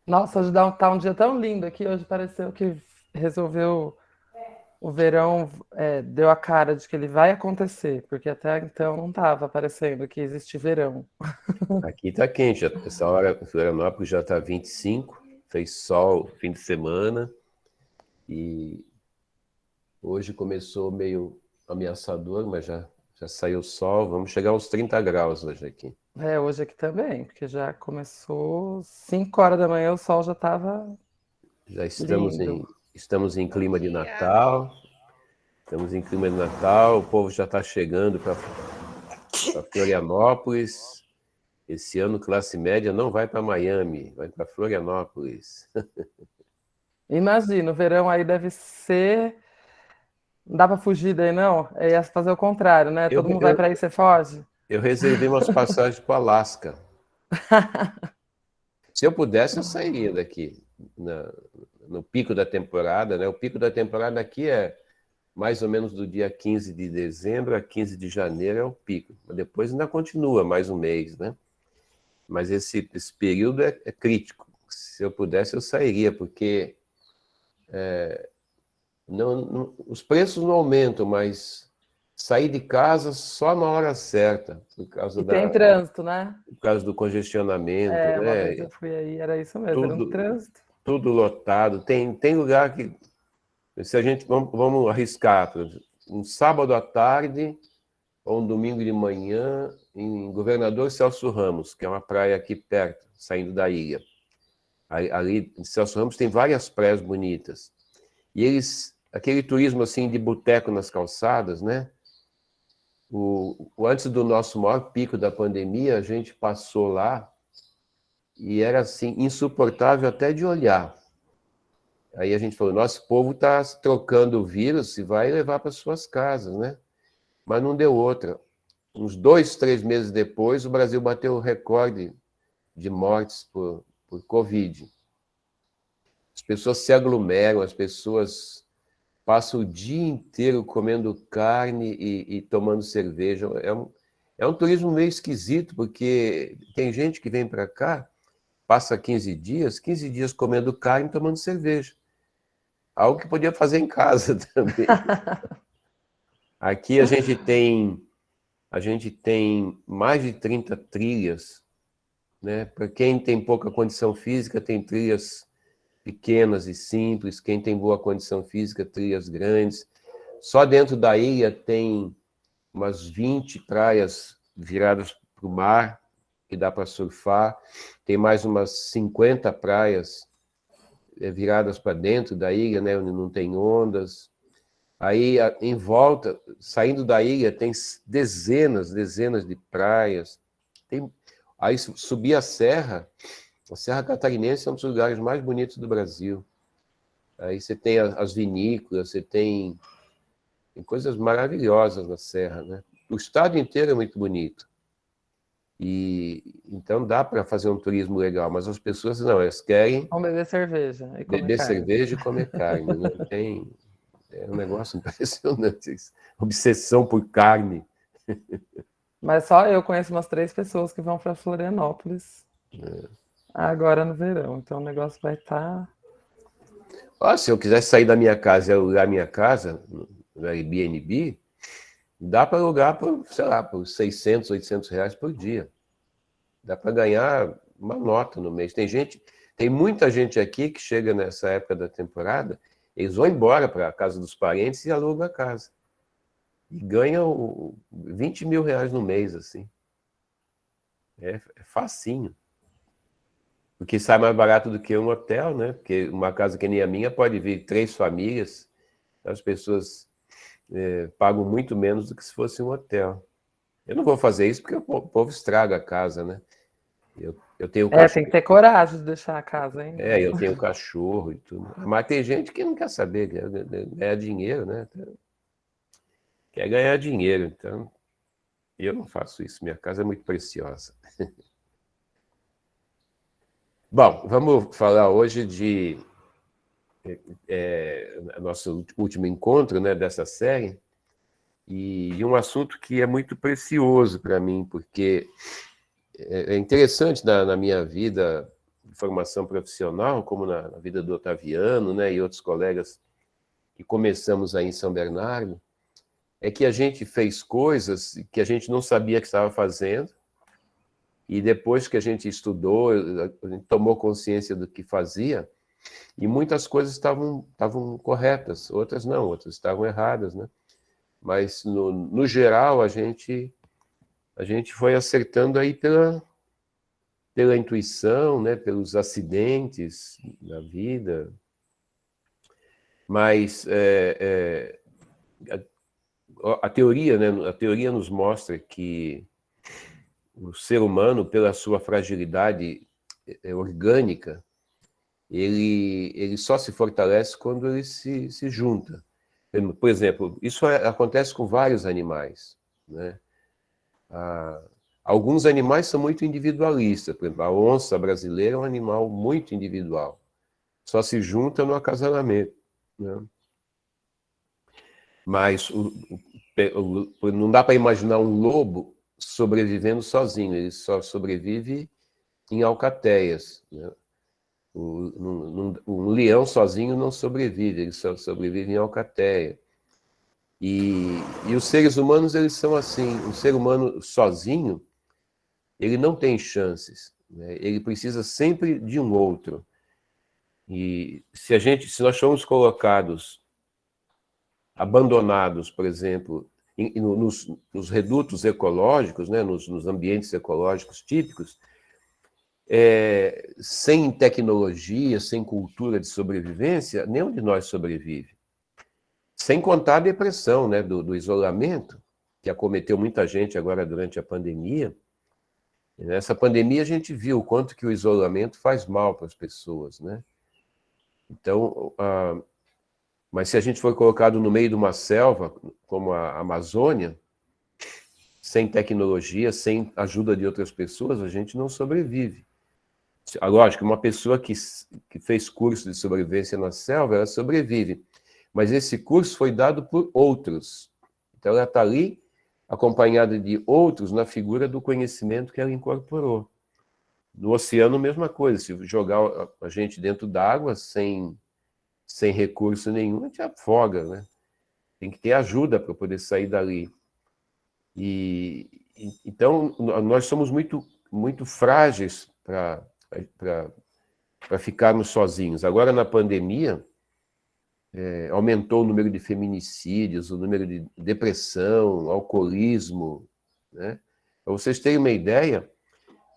Nossa, hoje tá um dia tão lindo aqui. Hoje pareceu que resolveu o verão, deu a cara de que ele vai acontecer, porque até então não estava parecendo que existe verão. Aqui tá quente, essa hora em Florianópolis já tá 25, fez sol fim de semana e hoje começou meio ameaçador, mas já saiu o sol, vamos chegar aos 30 graus hoje aqui. É, hoje aqui também, porque já começou 5 horas da manhã, o sol já estava Já estamos lindo. estamos em clima de Natal, estamos em clima de Natal, o povo já está chegando para Florianópolis. Esse ano, classe média não vai para Miami, vai para Florianópolis. Imagina, o verão aí deve ser. Não dá para fugir daí, não? É ia fazer o contrário, né? Eu, Todo mundo vai eu, para aí, você foge? eu reservei umas passagens para o Alasca. Se eu pudesse, eu sairia daqui no pico da temporada, né? O pico da temporada aqui é mais ou menos do dia 15 de dezembro a 15 de janeiro é o pico. Depois ainda continua mais um mês, né? Mas esse período é crítico. Se eu pudesse, eu sairia, porque os preços não aumentam, mas sair de casa só na hora certa, E tem trânsito, né? por causa do congestionamento, É, uma vez né? eu fui aí, era isso mesmo, era um Tudo, trânsito. tudo lotado. Tem lugar que, se a gente, vamos arriscar, por exemplo, um sábado à tarde ou um domingo de manhã, em Governador Celso Ramos, que é uma praia aqui perto, saindo da ilha. Ali em Celso Ramos tem várias praias bonitas. E aquele turismo assim de boteco nas calçadas, né? Antes do nosso maior pico da pandemia, a gente passou lá e era assim insuportável até de olhar. Aí a gente falou, nosso povo está trocando o vírus e vai levar para suas casas, né? Mas não deu outra. Uns 2, 3 meses depois, o Brasil bateu o recorde de mortes por Covid. As pessoas se aglomeram, as pessoas passam o dia inteiro comendo carne e tomando cerveja. É um turismo meio esquisito, porque tem gente que vem para cá, passa 15 dias comendo carne e tomando cerveja. Algo que podia fazer em casa também. Aqui a gente tem mais de 30 trilhas, né? Para quem tem pouca condição física, tem trilhas pequenas e simples. Quem tem boa condição física, trilhas grandes. Só dentro da ilha tem umas 20 praias viradas para o mar, que dá para surfar. Tem mais umas 50 praias viradas para dentro da ilha, né, onde não tem ondas. Aí, em volta, saindo da ilha, tem dezenas de praias. Aí, subir a Serra Catarinense é um dos lugares mais bonitos do Brasil. Aí você tem as vinícolas, tem coisas maravilhosas na Serra, né? O estado inteiro é muito bonito. E então dá para fazer um turismo legal, mas as pessoas não, elas querem Vamos beber cerveja e comer beber carne. cerveja e comer carne. Não tem, é um negócio impressionante. Obsessão por carne. Mas só eu conheço umas 3 pessoas que vão para Florianópolis agora no verão. Então o negócio vai estar. Se eu quisesse sair da minha casa e alugar minha casa no Airbnb, dá para alugar por, sei lá, por 600, 800 reais por dia. Dá para ganhar uma nota no mês. Tem muita gente aqui que chega nessa época da temporada, eles vão embora para a casa dos parentes e alugam a casa. E ganham 20 mil reais no mês, assim. É facinho. Porque sai mais barato do que um hotel, né? Porque uma casa que nem a minha pode vir 3 famílias, as pessoas pagam muito menos do que se fosse um hotel. Eu não vou fazer isso porque o povo estraga a casa, né? Eu tenho É, tem que cachorro, ter coragem de deixar a casa ainda. eu tenho cachorro e tudo. Mas tem gente que não quer saber, quer ganhar dinheiro, né? Quer ganhar dinheiro, então eu não faço isso. Minha casa é muito preciosa. Bom, vamos falar hoje de nosso último encontro, né, dessa série, e de um assunto que é muito precioso para mim, porque é interessante na minha vida de formação profissional, como na vida do Otaviano, né, e outros colegas que começamos aí em São Bernardo, é que a gente fez coisas que a gente não sabia que estava fazendo, e depois que a gente estudou, a gente tomou consciência do que fazia, e muitas coisas estavam corretas, outras não, outras estavam erradas, né? Mas, no geral, a gente foi acertando aí pela intuição, né? Pelos acidentes da vida. Mas a teoria, né? A teoria nos mostra que o ser humano, pela sua fragilidade orgânica, ele só se fortalece quando ele se junta. Por exemplo, isso acontece com vários animais, né? Alguns animais são muito individualistas. Por exemplo, a onça brasileira é um animal muito individual. Só se junta no acasalamento, né? Mas não dá para imaginar um lobo sobrevivendo sozinho. Ele só sobrevive em alcateias, né? Um leão sozinho não sobrevive, ele só sobrevive em alcateia. E os seres humanos, eles são assim. Um ser humano sozinho, ele não tem chances, né? Ele precisa sempre de um outro. E se nós formos colocados, abandonados, por exemplo, nos redutos ecológicos, né? Nos ambientes ecológicos típicos, sem tecnologia, sem cultura de sobrevivência, nenhum de nós sobrevive. Sem contar a depressão, né, do isolamento, que acometeu muita gente agora durante a pandemia. E nessa pandemia a gente viu o quanto que o isolamento faz mal para as pessoas, né? Então, mas se a gente for colocado no meio de uma selva, como a Amazônia, sem tecnologia, sem ajuda de outras pessoas, a gente não sobrevive. Lógico, uma pessoa que fez curso de sobrevivência na selva, ela sobrevive. Mas esse curso foi dado por outros. Então, ela está ali, acompanhada de outros, na figura do conhecimento que ela incorporou. No oceano, mesma coisa. Se jogar a gente dentro d'água, sem recurso nenhum, a gente afoga, né? Tem que ter ajuda para poder sair dali. Então, nós somos muito, muito frágeis para ficarmos sozinhos. Agora, na pandemia, aumentou o número de feminicídios, o número de depressão, alcoolismo, né? Para vocês terem uma ideia,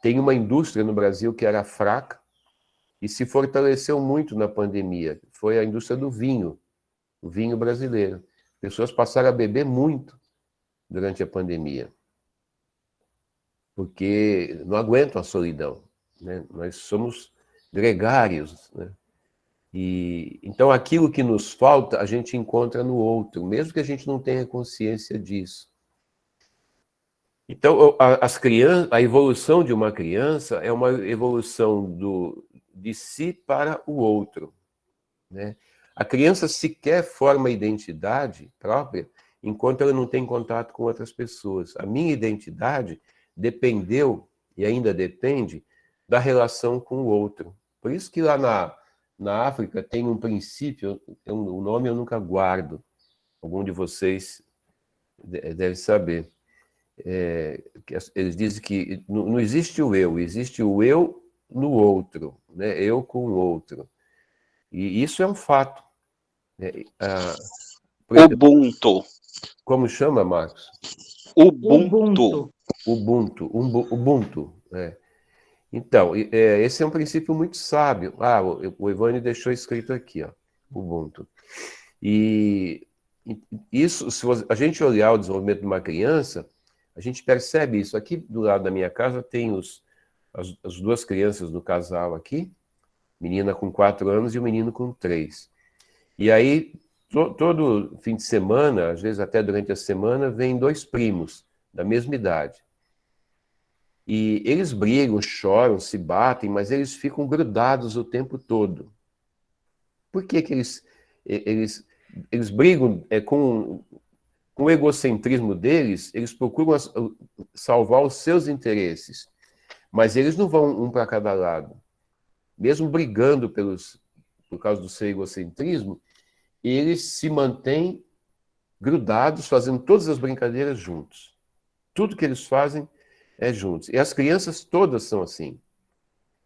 tem uma indústria no Brasil que era fraca e se fortaleceu muito na pandemia. Foi a indústria do vinho, o vinho brasileiro. Pessoas passaram a beber muito durante a pandemia, porque não aguentam a solidão, né? Nós somos gregários, né? E então aquilo que nos falta, a gente encontra no outro, mesmo que a gente não tenha consciência disso. Então, a evolução de uma criança é uma evolução de si para o outro, né? A criança sequer forma identidade própria enquanto ela não tem contato com outras pessoas. A minha identidade dependeu, e ainda depende, da relação com o outro. Por isso que lá na África tem um princípio, o nome eu nunca guardo, algum de vocês deve saber. Eles dizem que não existe o eu, existe o eu no outro, né? Eu com o outro. E isso é um fato. Ubuntu. Como chama, Marcos? Ubuntu. Ubuntu. Então, esse é um princípio muito sábio. O Ivone deixou escrito aqui, ó, Ubuntu. E isso, se a gente olhar o desenvolvimento de uma criança, a gente percebe isso. Aqui do lado da minha casa tem as duas crianças do casal aqui, menina com 4 anos e o menino com 3. E aí, todo fim de semana, às vezes até durante a semana, vêm 2 primos da mesma idade. E eles brigam, choram, se batem, mas eles ficam grudados o tempo todo. Por que que eles brigam com o egocentrismo deles? Eles procuram salvar os seus interesses, mas eles não vão um para cada lado. mesmo brigando por causa do seu egocentrismo, eles se mantêm grudados, fazendo todas as brincadeiras juntos. Tudo que eles fazem é juntos. E as crianças todas são assim.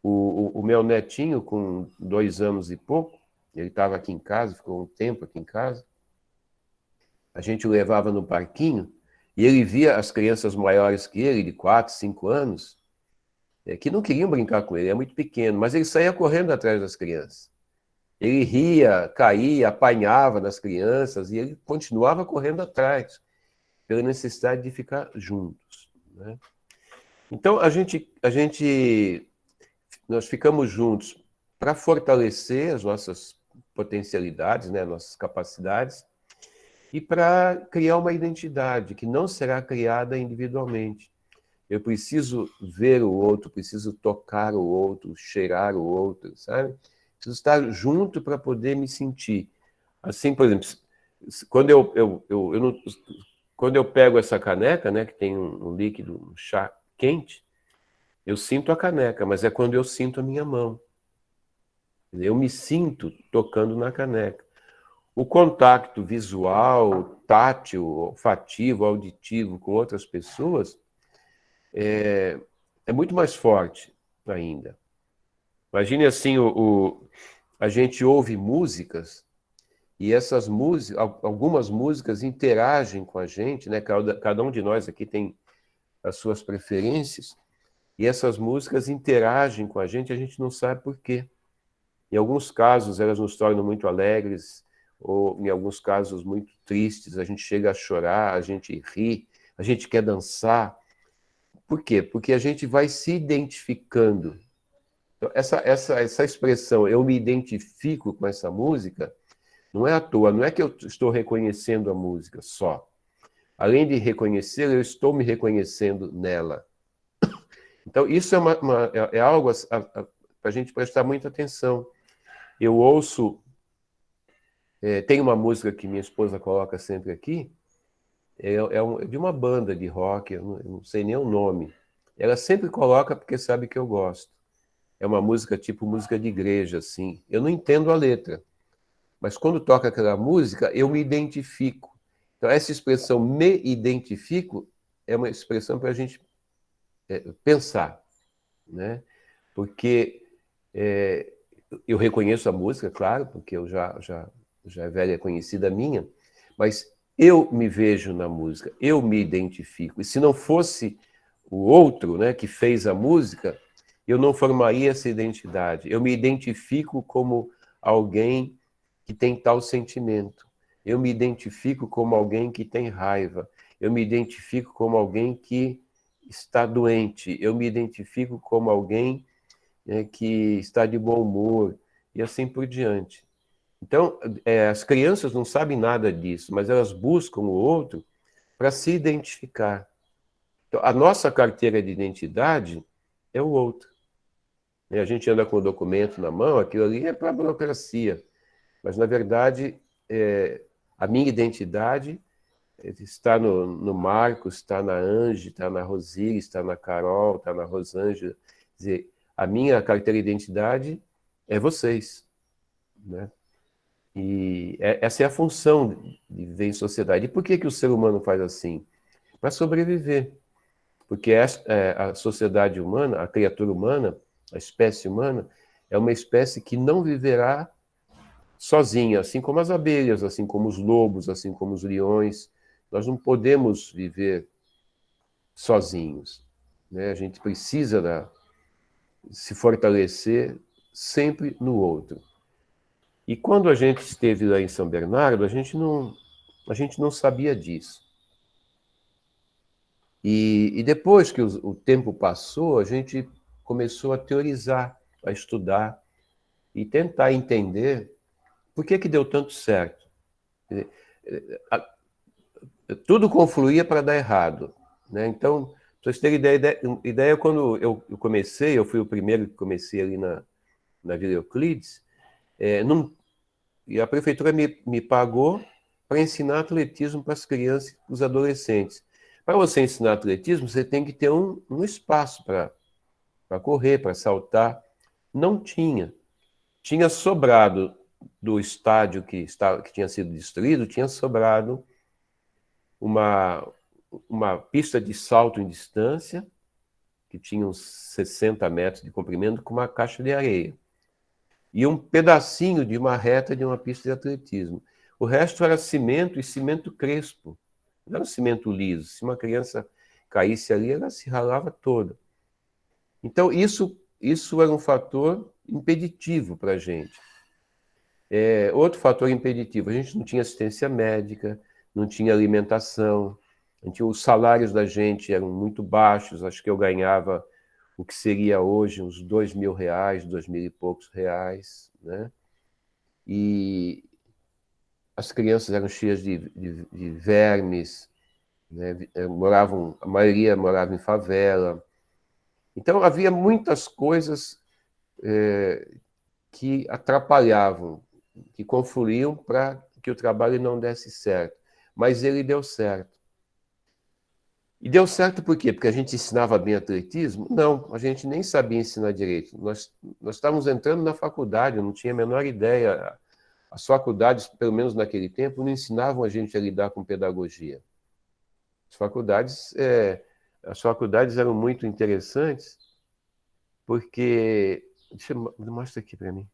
O meu netinho, com 2 anos e pouco, ele estava aqui em casa, ficou um tempo aqui em casa, a gente o levava no parquinho e ele via as crianças maiores que ele, de 4, 5 anos, que não queriam brincar com ele, é muito pequeno, mas ele saía correndo atrás das crianças. Ele ria, caía, apanhava das crianças e ele continuava correndo atrás, pela necessidade de ficar juntos, né? Então, nós ficamos juntos para fortalecer as nossas potencialidades, né, nossas capacidades, e para criar uma identidade que não será criada individualmente. Eu preciso ver o outro, preciso tocar o outro, cheirar o outro, sabe? Preciso estar junto para poder me sentir. Assim, por exemplo, quando quando eu pego essa caneca, né, que tem um líquido, um chá quente, eu sinto a caneca, mas é quando eu sinto a minha mão. Eu me sinto tocando na caneca. O contato visual, tátil, olfativo, auditivo com outras pessoas é muito mais forte ainda. Imagine assim, a gente ouve músicas e essas músicas, algumas músicas interagem com a gente, né? Cada um de nós aqui tem as suas preferências, e essas músicas interagem com a gente não sabe por quê. Em alguns casos, elas nos tornam muito alegres, ou em alguns casos muito tristes, a gente chega a chorar, a gente ri, a gente quer dançar. Por quê? Porque a gente vai se identificando. Então, essa expressão, eu me identifico com essa música, não é à toa, não é que eu estou reconhecendo a música só. Além de reconhecer, eu estou me reconhecendo nela. Então, isso é algo para a gente prestar muita atenção. Eu ouço, tem uma música que minha esposa coloca sempre aqui, de uma banda de rock, eu não sei nem o nome. Ela sempre coloca porque sabe que eu gosto. É uma música tipo música de igreja, assim. Eu não entendo a letra, mas quando toca aquela música, eu me identifico. Então, essa expressão me identifico é uma expressão para a gente pensar, né? Porque eu reconheço a música, claro, porque eu já é velha conhecida minha, mas eu me vejo na música, eu me identifico. E se não fosse o outro, né, que fez a música, eu não formaria essa identidade. Eu me identifico como alguém que tem tal sentimento. Eu me identifico como alguém que tem raiva. Eu me identifico como alguém que está doente. Eu me identifico como alguém que está de bom humor, e assim por diante. Então, as crianças não sabem nada disso, mas elas buscam o outro para se identificar. Então, a nossa carteira de identidade é o outro. A gente anda com o documento na mão, aquilo ali é para a burocracia, mas, na verdade, a minha identidade está no Marcos, está na Angie, está na Rosília, está na Carol, está na Rosângela. Quer dizer, a minha carteira de identidade é vocês, né? E essa é a função de viver em sociedade. E por que o ser humano faz assim? Para sobreviver. Porque a sociedade humana, a criatura humana, a espécie humana, é uma espécie que não viverá sozinha, assim como as abelhas, assim como os lobos, assim como os leões. Nós não podemos viver sozinhos, né? A gente precisa se fortalecer sempre no outro. E quando a gente esteve lá em São Bernardo, a gente não sabia disso. E depois que o tempo passou, a gente começou a teorizar, a estudar e tentar entender por que deu tanto certo. Tudo confluía para dar errado, né? Então, para vocês terem ideia, quando eu comecei, eu fui o primeiro que comecei ali na Vila Euclides, e a prefeitura me pagou para ensinar atletismo para as crianças e para os adolescentes. Para você ensinar atletismo, você tem que ter um espaço para correr, para saltar. Não tinha. Tinha sobrado do estádio que tinha sido destruído, tinha sobrado uma pista de salto em distância, que tinha uns 60 metros de comprimento, com uma caixa de areia. E um pedacinho de uma reta de uma pista de atletismo. O resto era cimento e cimento crespo. Não era cimento liso. Se uma criança caísse ali, ela se ralava toda. Então, isso era um fator impeditivo para a gente. Outro fator impeditivo, a gente não tinha assistência médica, não tinha alimentação, os salários da gente eram muito baixos, acho que eu ganhava o que seria hoje uns R$ 2.000, 2.000 e poucos reais, né? E as crianças eram cheias de vermes, né? A maioria morava em favela. Então havia muitas coisas que atrapalhavam, que confluíam para que o trabalho não desse certo. Mas ele deu certo. E deu certo por quê? Porque a gente ensinava bem atletismo? Não, a gente nem sabia ensinar direito. Nós estávamos entrando na faculdade, eu não tinha a menor ideia. As faculdades, pelo menos naquele tempo, não ensinavam a gente a lidar com pedagogia. As faculdades eram muito interessantes, porque... Mostra aqui para mim.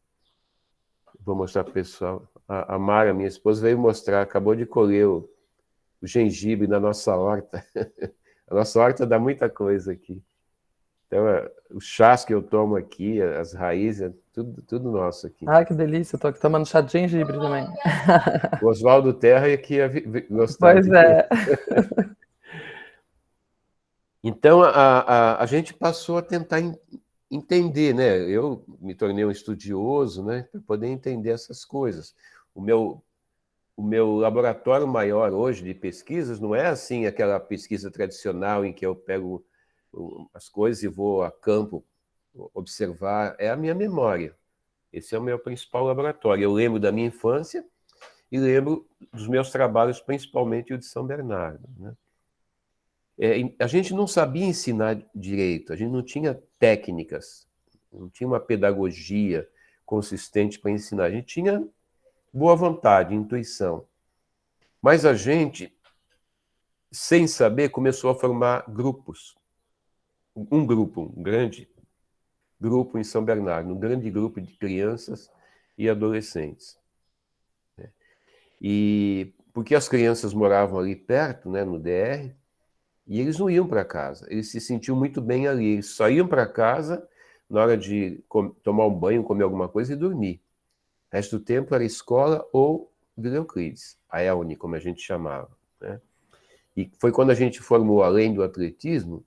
Vou mostrar para o pessoal. A Mara, minha esposa, veio mostrar, acabou de colher o gengibre na nossa horta. A nossa horta dá muita coisa aqui. Então, os chás que eu tomo aqui, as raízes, tudo nosso aqui. Ai, que delícia, eu tô aqui tomando chá de gengibre também. O Oswaldo Terra é que ia gostar Pois de é. Então, a gente passou a tentar entender, né? Eu me tornei um estudioso, né? Para poder entender essas coisas. O meu laboratório maior hoje de pesquisas não é assim aquela pesquisa tradicional em que eu pego as coisas e vou a campo observar, é a minha memória. Esse é o meu principal laboratório. Eu lembro da minha infância e lembro dos meus trabalhos, principalmente o de São Bernardo, né? A gente não sabia ensinar direito, a gente não tinha técnicas, não tinha uma pedagogia consistente para ensinar. A gente tinha boa vontade, intuição. Mas a gente, sem saber, começou a formar grupos. Um grande grupo em São Bernardo, um grande grupo de crianças e adolescentes. E porque as crianças moravam ali perto, né, no DR, e eles não iam para casa. Eles se sentiam muito bem ali. Eles só iam para casa na hora de tomar um banho, comer alguma coisa e dormir. O resto do tempo era escola ou Vila Euclides, a ELNE, como a gente chamava, né? E foi quando a gente formou, além do atletismo,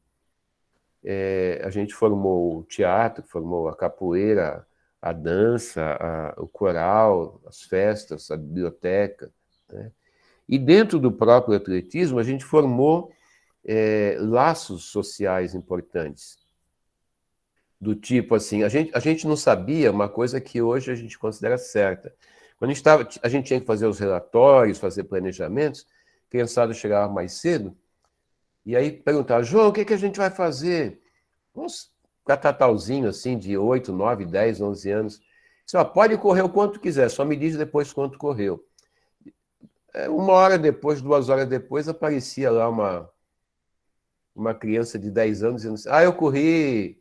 a gente formou o teatro, formou a capoeira, a dança, o coral, as festas, a biblioteca, né? E dentro do próprio atletismo, a gente formou laços sociais importantes. Do tipo assim, a gente não sabia uma coisa que hoje a gente considera certa. Quando a gente tinha que fazer os relatórios, fazer planejamentos, a criançada chegava mais cedo, e aí perguntava, João, o que a gente vai fazer? Uns catatauzinho assim, de 8, 9, 10, 11 anos. Disse, pode correr o quanto quiser, só me diz depois quanto correu. 1 hora depois, 2 horas depois, aparecia lá uma criança de 10 anos dizendo assim, eu corri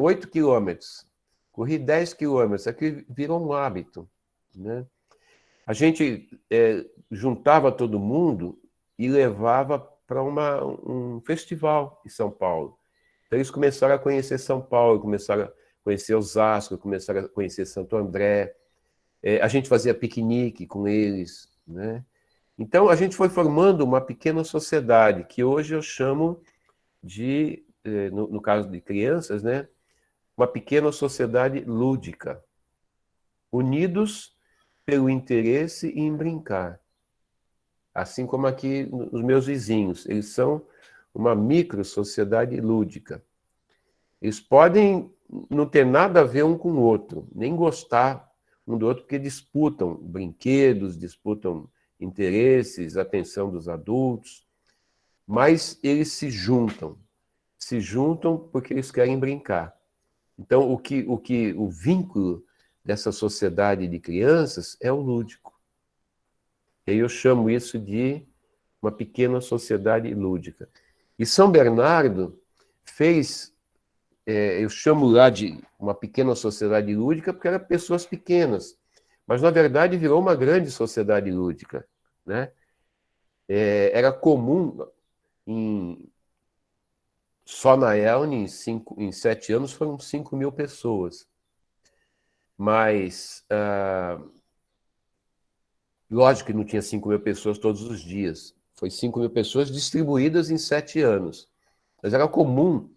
8 quilômetros, corri 10 quilômetros, aqui virou um hábito, né? A gente juntava todo mundo e levava para um festival em São Paulo. Então eles começaram a conhecer São Paulo, começaram a conhecer Osasco, começaram a conhecer Santo André. A gente fazia piquenique com eles, né? Então a gente foi formando uma pequena sociedade, que hoje eu chamo de, no caso de crianças, né, uma pequena sociedade lúdica, unidos pelo interesse em brincar. Assim como aqui os meus vizinhos, eles são uma micro-sociedade lúdica. Eles podem não ter nada a ver um com o outro, nem gostar um do outro, porque disputam brinquedos, disputam interesses, atenção dos adultos, mas eles se juntam porque eles querem brincar. Então, o vínculo dessa sociedade de crianças é o lúdico. E aí eu chamo isso de uma pequena sociedade lúdica. E São Bernardo fez, eu chamo lá de uma pequena sociedade lúdica porque eram pessoas pequenas, mas na verdade virou uma grande sociedade lúdica, né? Era comum, só na ELN, em 7 anos, foram 5.000 pessoas. Mas, lógico que não tinha 5.000 pessoas todos os dias. Foi 5.000 pessoas distribuídas em 7 anos. Mas era comum,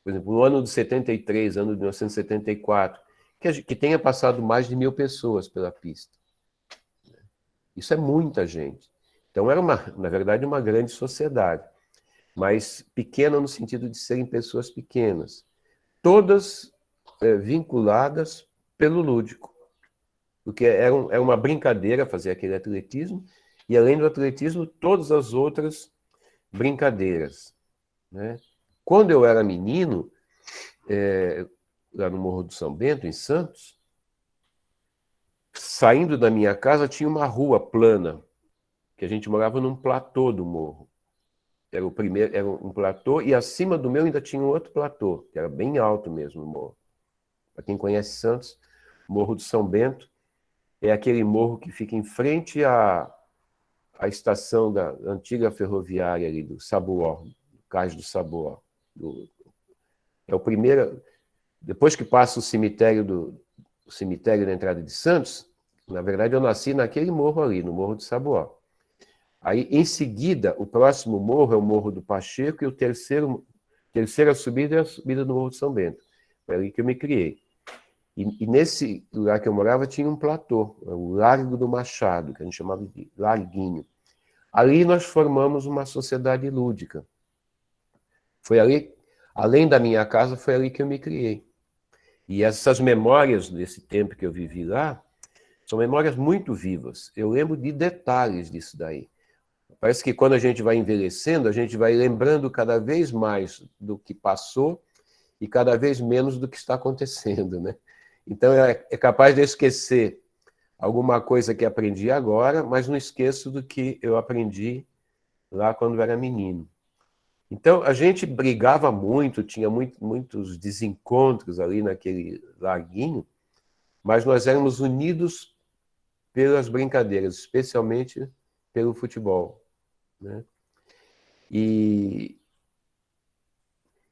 por exemplo, no ano de 73, ano de 1974, que tenha passado mais de 1.000 pessoas pela pista. Isso é muita gente. Então, era, na verdade, uma grande sociedade, mas pequena no sentido de serem pessoas pequenas. Todas vinculadas pelo lúdico. Porque era uma brincadeira fazer aquele atletismo, e além do atletismo, todas as outras brincadeiras, né? Quando eu era menino, lá no Morro do São Bento, em Santos, saindo da minha casa tinha uma rua plana, que a gente morava num platô do morro. Era um platô, e acima do meu ainda tinha um outro platô, que era bem alto mesmo o morro. Para quem conhece Santos, Morro do São Bento é aquele morro que fica em frente à estação da antiga ferroviária ali do Sabuó, do Cais do Sabuó. É o primeiro, depois que passa o cemitério da entrada de Santos, na verdade eu nasci naquele morro ali, no Morro do Sabuó. Aí, em seguida, o próximo morro é o Morro do Pacheco, e terceira subida é a subida do Morro de São Bento. Foi ali que eu me criei. E nesse lugar que eu morava tinha um platô, o Largo do Machado, que a gente chamava de Larguinho. Ali nós formamos uma sociedade lúdica. Foi ali, além da minha casa, foi ali que eu me criei. E essas memórias desse tempo que eu vivi lá, são memórias muito vivas. Eu lembro de detalhes disso daí. Parece que quando a gente vai envelhecendo, a gente vai lembrando cada vez mais do que passou e cada vez menos do que está acontecendo, né? Então é capaz de eu esquecer alguma coisa que aprendi agora, mas não esqueço do que eu aprendi lá quando eu era menino. Então a gente brigava muito, tinha muitos desencontros ali naquele larguinho, mas nós éramos unidos pelas brincadeiras, especialmente pelo futebol, né?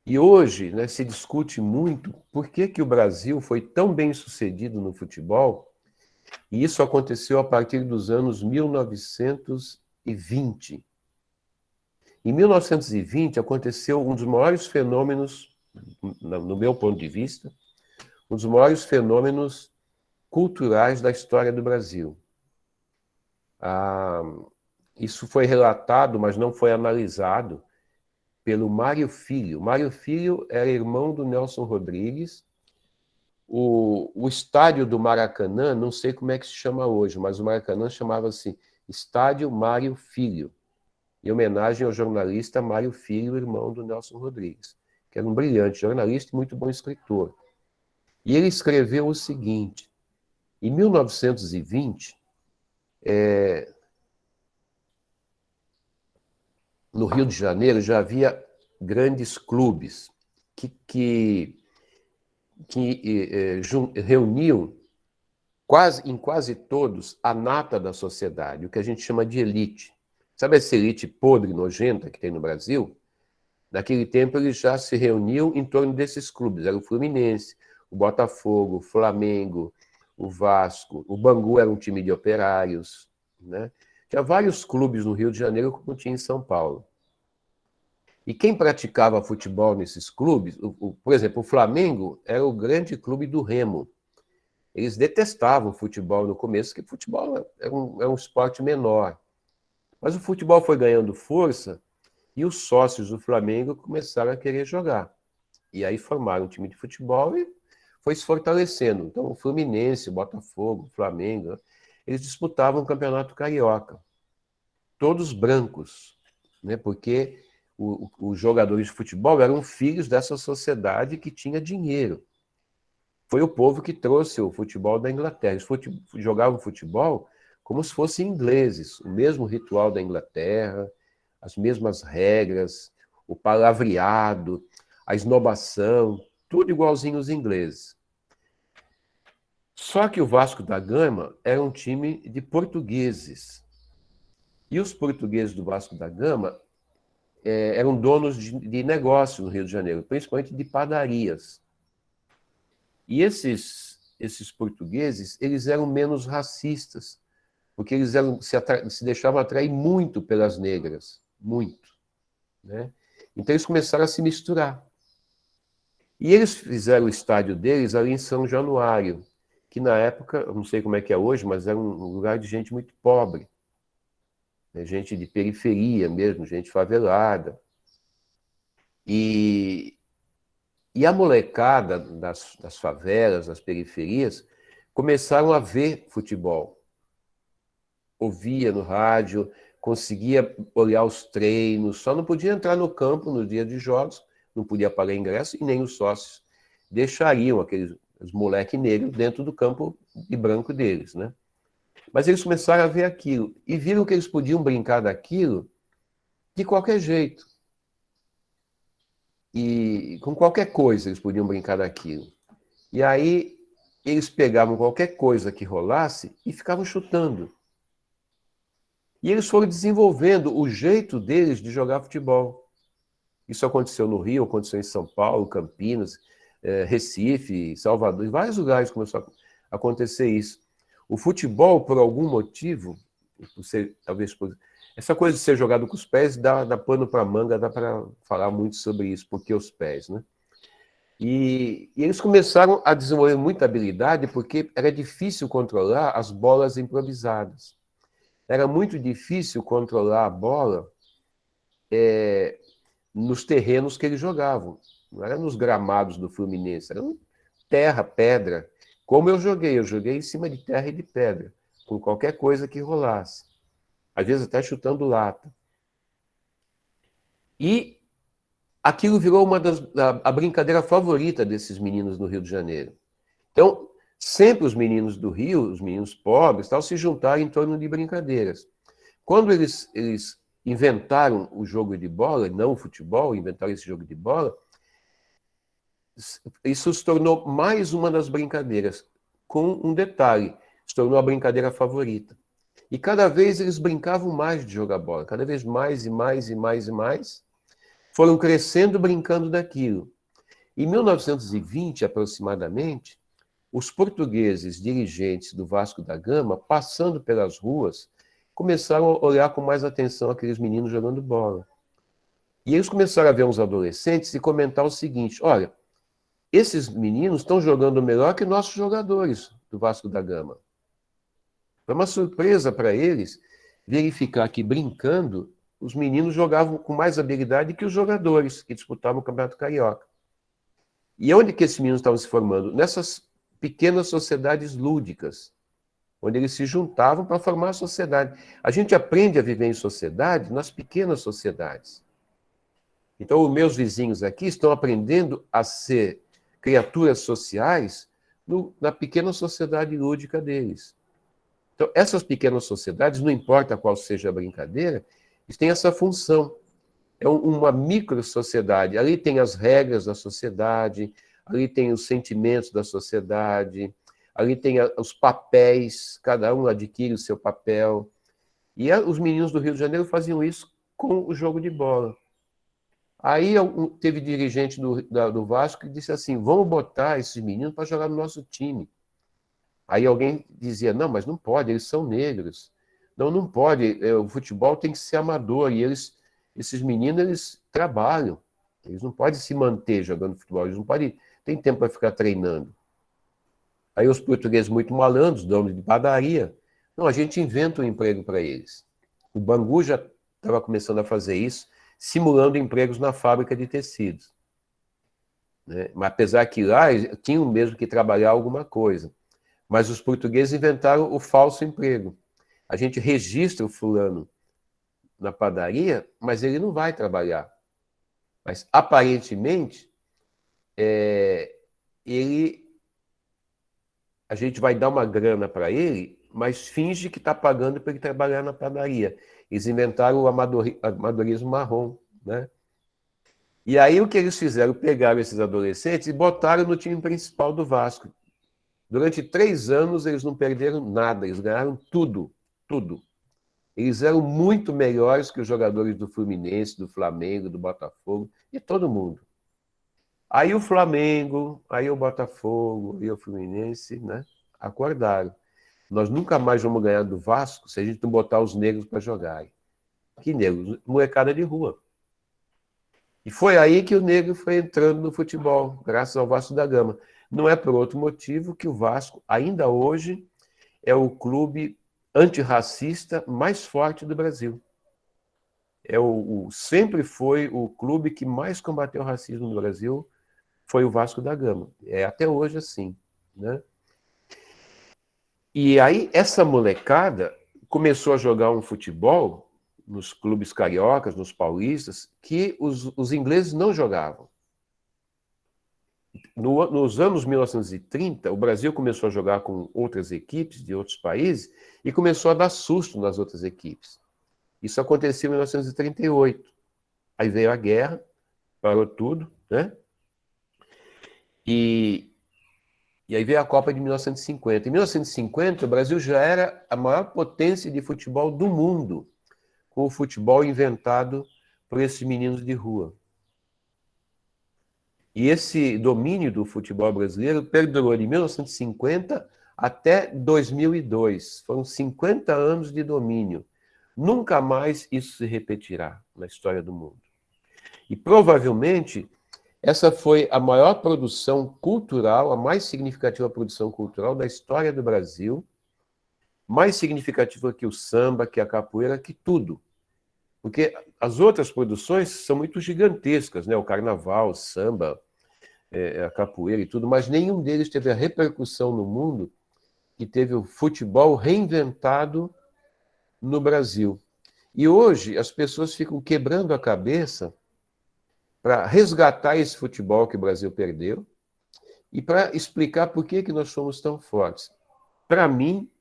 E hoje, né, se discute muito por que o Brasil foi tão bem sucedido no futebol, e isso aconteceu a partir dos anos 1920. Em 1920 aconteceu um dos maiores fenômenos, no meu ponto de vista, um dos maiores fenômenos culturais da história do Brasil. Isso foi relatado, mas não foi analisado, pelo Mário Filho. Mário Filho era irmão do Nelson Rodrigues. O estádio do Maracanã, não sei como é que se chama hoje, mas o Maracanã chamava-se Estádio Mário Filho, em homenagem ao jornalista Mário Filho, irmão do Nelson Rodrigues, que era um brilhante jornalista e muito bom escritor. E ele escreveu o seguinte: em 1920, no Rio de Janeiro já havia grandes clubes que reuniam em quase todos a nata da sociedade, o que a gente chama de elite. Sabe essa elite podre, nojenta que tem no Brasil? Naquele tempo eles já se reuniam em torno desses clubes. Era o Fluminense, o Botafogo, o Flamengo, o Vasco, o Bangu era um time de operários, né? Tinha vários clubes no Rio de Janeiro, como tinha em São Paulo. E quem praticava futebol nesses clubes, por exemplo, o Flamengo era o grande clube do Remo. Eles detestavam futebol no começo, porque futebol era um esporte menor. Mas o futebol foi ganhando força e os sócios do Flamengo começaram a querer jogar. E aí formaram um time de futebol e foi se fortalecendo. Então, o Fluminense, o Botafogo, o Flamengo, eles disputavam o Campeonato Carioca. Todos brancos, né? Porque os jogadores de futebol eram filhos dessa sociedade que tinha dinheiro. foi o povo que trouxe o futebol da Inglaterra. Eles jogavam futebol como se fossem ingleses, o mesmo ritual da Inglaterra, as mesmas regras, o palavreado, a esnobação, tudo igualzinho os ingleses. Só que o Vasco da Gama era um time de portugueses. E os portugueses do Vasco da Gama eram donos de negócio no Rio de Janeiro, principalmente de padarias. E esses portugueses, eles eram menos racistas, porque eles se deixavam atrair muito pelas negras, muito. Né? Então eles começaram a se misturar. E eles fizeram o estádio deles ali em São Januário, que na época, eu não sei como é que é hoje, mas era um lugar de gente muito pobre. Né? Gente de periferia mesmo, gente favelada. E a molecada das favelas, das periferias, começaram a ver futebol. Ouvia no rádio, conseguia olhar os treinos, só não podia entrar no campo no dia de jogos, não podia pagar ingresso e nem os sócios deixariam os moleques negros dentro do campo de branco deles, né? Mas eles começaram a ver aquilo e viram que eles podiam brincar daquilo de qualquer jeito. E com qualquer coisa eles podiam brincar daquilo. E aí eles pegavam qualquer coisa que rolasse e ficavam chutando. E eles foram desenvolvendo o jeito deles de jogar futebol. Isso aconteceu no Rio, aconteceu em São Paulo, Campinas, Recife, Salvador, em vários lugares começou a acontecer isso. O futebol, por algum motivo, talvez essa coisa de ser jogado com os pés dá pano para manga, dá para falar muito sobre isso, porque os pés, né? E eles começaram a desenvolver muita habilidade porque era difícil controlar as bolas improvisadas. Era muito difícil controlar a bola nos terrenos que eles jogavam. Não era nos gramados do Fluminense, era terra, pedra. Como eu joguei em cima de terra e de pedra, com qualquer coisa que rolasse. Às vezes até chutando lata. E aquilo virou a brincadeira favorita desses meninos no Rio de Janeiro. Então, sempre os meninos do Rio, os meninos pobres, se juntaram em torno de brincadeiras. Quando eles inventaram o jogo de bola, não o futebol, inventaram esse jogo de bola, isso se tornou mais uma das brincadeiras, com um detalhe, se tornou a brincadeira favorita. E cada vez eles brincavam mais de jogar bola, cada vez mais e mais e mais e mais, foram crescendo brincando daquilo. Em 1920, aproximadamente, os portugueses dirigentes do Vasco da Gama, passando pelas ruas, começaram a olhar com mais atenção aqueles meninos jogando bola. E eles começaram a ver uns adolescentes e comentar o seguinte: olha, esses meninos estão jogando melhor que nossos jogadores do Vasco da Gama. Foi uma surpresa para eles verificar que, brincando, os meninos jogavam com mais habilidade que os jogadores que disputavam o Campeonato Carioca. E onde que esses meninos estavam se formando? Nessas pequenas sociedades lúdicas, onde eles se juntavam para formar a sociedade. A gente aprende a viver em sociedade nas pequenas sociedades. Então, os meus vizinhos aqui estão aprendendo a ser criaturas sociais na pequena sociedade lúdica deles. Então, essas pequenas sociedades, não importa qual seja a brincadeira, eles têm essa função. É uma micro-sociedade. Ali tem as regras da sociedade, ali tem os sentimentos da sociedade, ali tem os papéis, cada um adquire o seu papel. E os meninos do Rio de Janeiro faziam isso com o jogo de bola. Aí teve dirigente do Vasco que disse assim: vamos botar esses meninos para jogar no nosso time. Aí alguém dizia: não, mas não pode, eles são negros. Não, não pode, o futebol tem que ser amador, e esses meninos, eles trabalham. Eles não podem se manter jogando futebol, eles não podem, tem tempo para ficar treinando. Aí os portugueses muito malandros, donos de padaria, não, a gente inventa um emprego para eles. O Bangu já estava começando a fazer isso, simulando empregos na fábrica de tecidos. Né? Mas apesar que lá tinham mesmo que trabalhar alguma coisa. Mas os portugueses inventaram o falso emprego. A gente registra o fulano na padaria, mas ele não vai trabalhar. Mas, aparentemente, ele a gente vai dar uma grana para ele, mas finge que está pagando para ele trabalhar na padaria. Eles inventaram o amadorismo marrom, né? E aí o que eles fizeram? Pegaram esses adolescentes e botaram no time principal do Vasco. Durante 3 anos eles não perderam nada, eles ganharam tudo, tudo. Eles eram muito melhores que os jogadores do Fluminense, do Flamengo, do Botafogo, e todo mundo. Aí o Flamengo, aí o Botafogo, aí o Fluminense, né, acordaram. Nós nunca mais vamos ganhar do Vasco se a gente não botar os negros para jogar. Que negros? Molecada de rua. E foi aí que o negro foi entrando no futebol, graças ao Vasco da Gama. Não é por outro motivo que o Vasco, ainda hoje, é o clube antirracista mais forte do Brasil. Sempre foi o clube que mais combateu o racismo no Brasil, foi o Vasco da Gama. É até hoje assim, né? E aí essa molecada começou a jogar um futebol nos clubes cariocas, nos paulistas, que os ingleses não jogavam. Nos anos 1930, o Brasil começou a jogar com outras equipes de outros países e começou a dar susto nas outras equipes. Isso aconteceu em 1938. Aí veio a guerra, parou tudo, né? E aí veio a Copa de 1950. Em 1950, o Brasil já era a maior potência de futebol do mundo, com o futebol inventado por esses meninos de rua. E esse domínio do futebol brasileiro perdurou de 1950 até 2002. Foram 50 anos de domínio. Nunca mais isso se repetirá na história do mundo. E provavelmente essa foi a maior produção cultural, a mais significativa produção cultural da história do Brasil, mais significativa que o samba, que a capoeira, que tudo. Porque as outras produções são muito gigantescas, né? O carnaval, o samba, a capoeira e tudo, mas nenhum deles teve a repercussão no mundo que teve o futebol reinventado no Brasil. E hoje as pessoas ficam quebrando a cabeça para resgatar esse futebol que o Brasil perdeu e para explicar por que nós somos tão fortes. Para mim,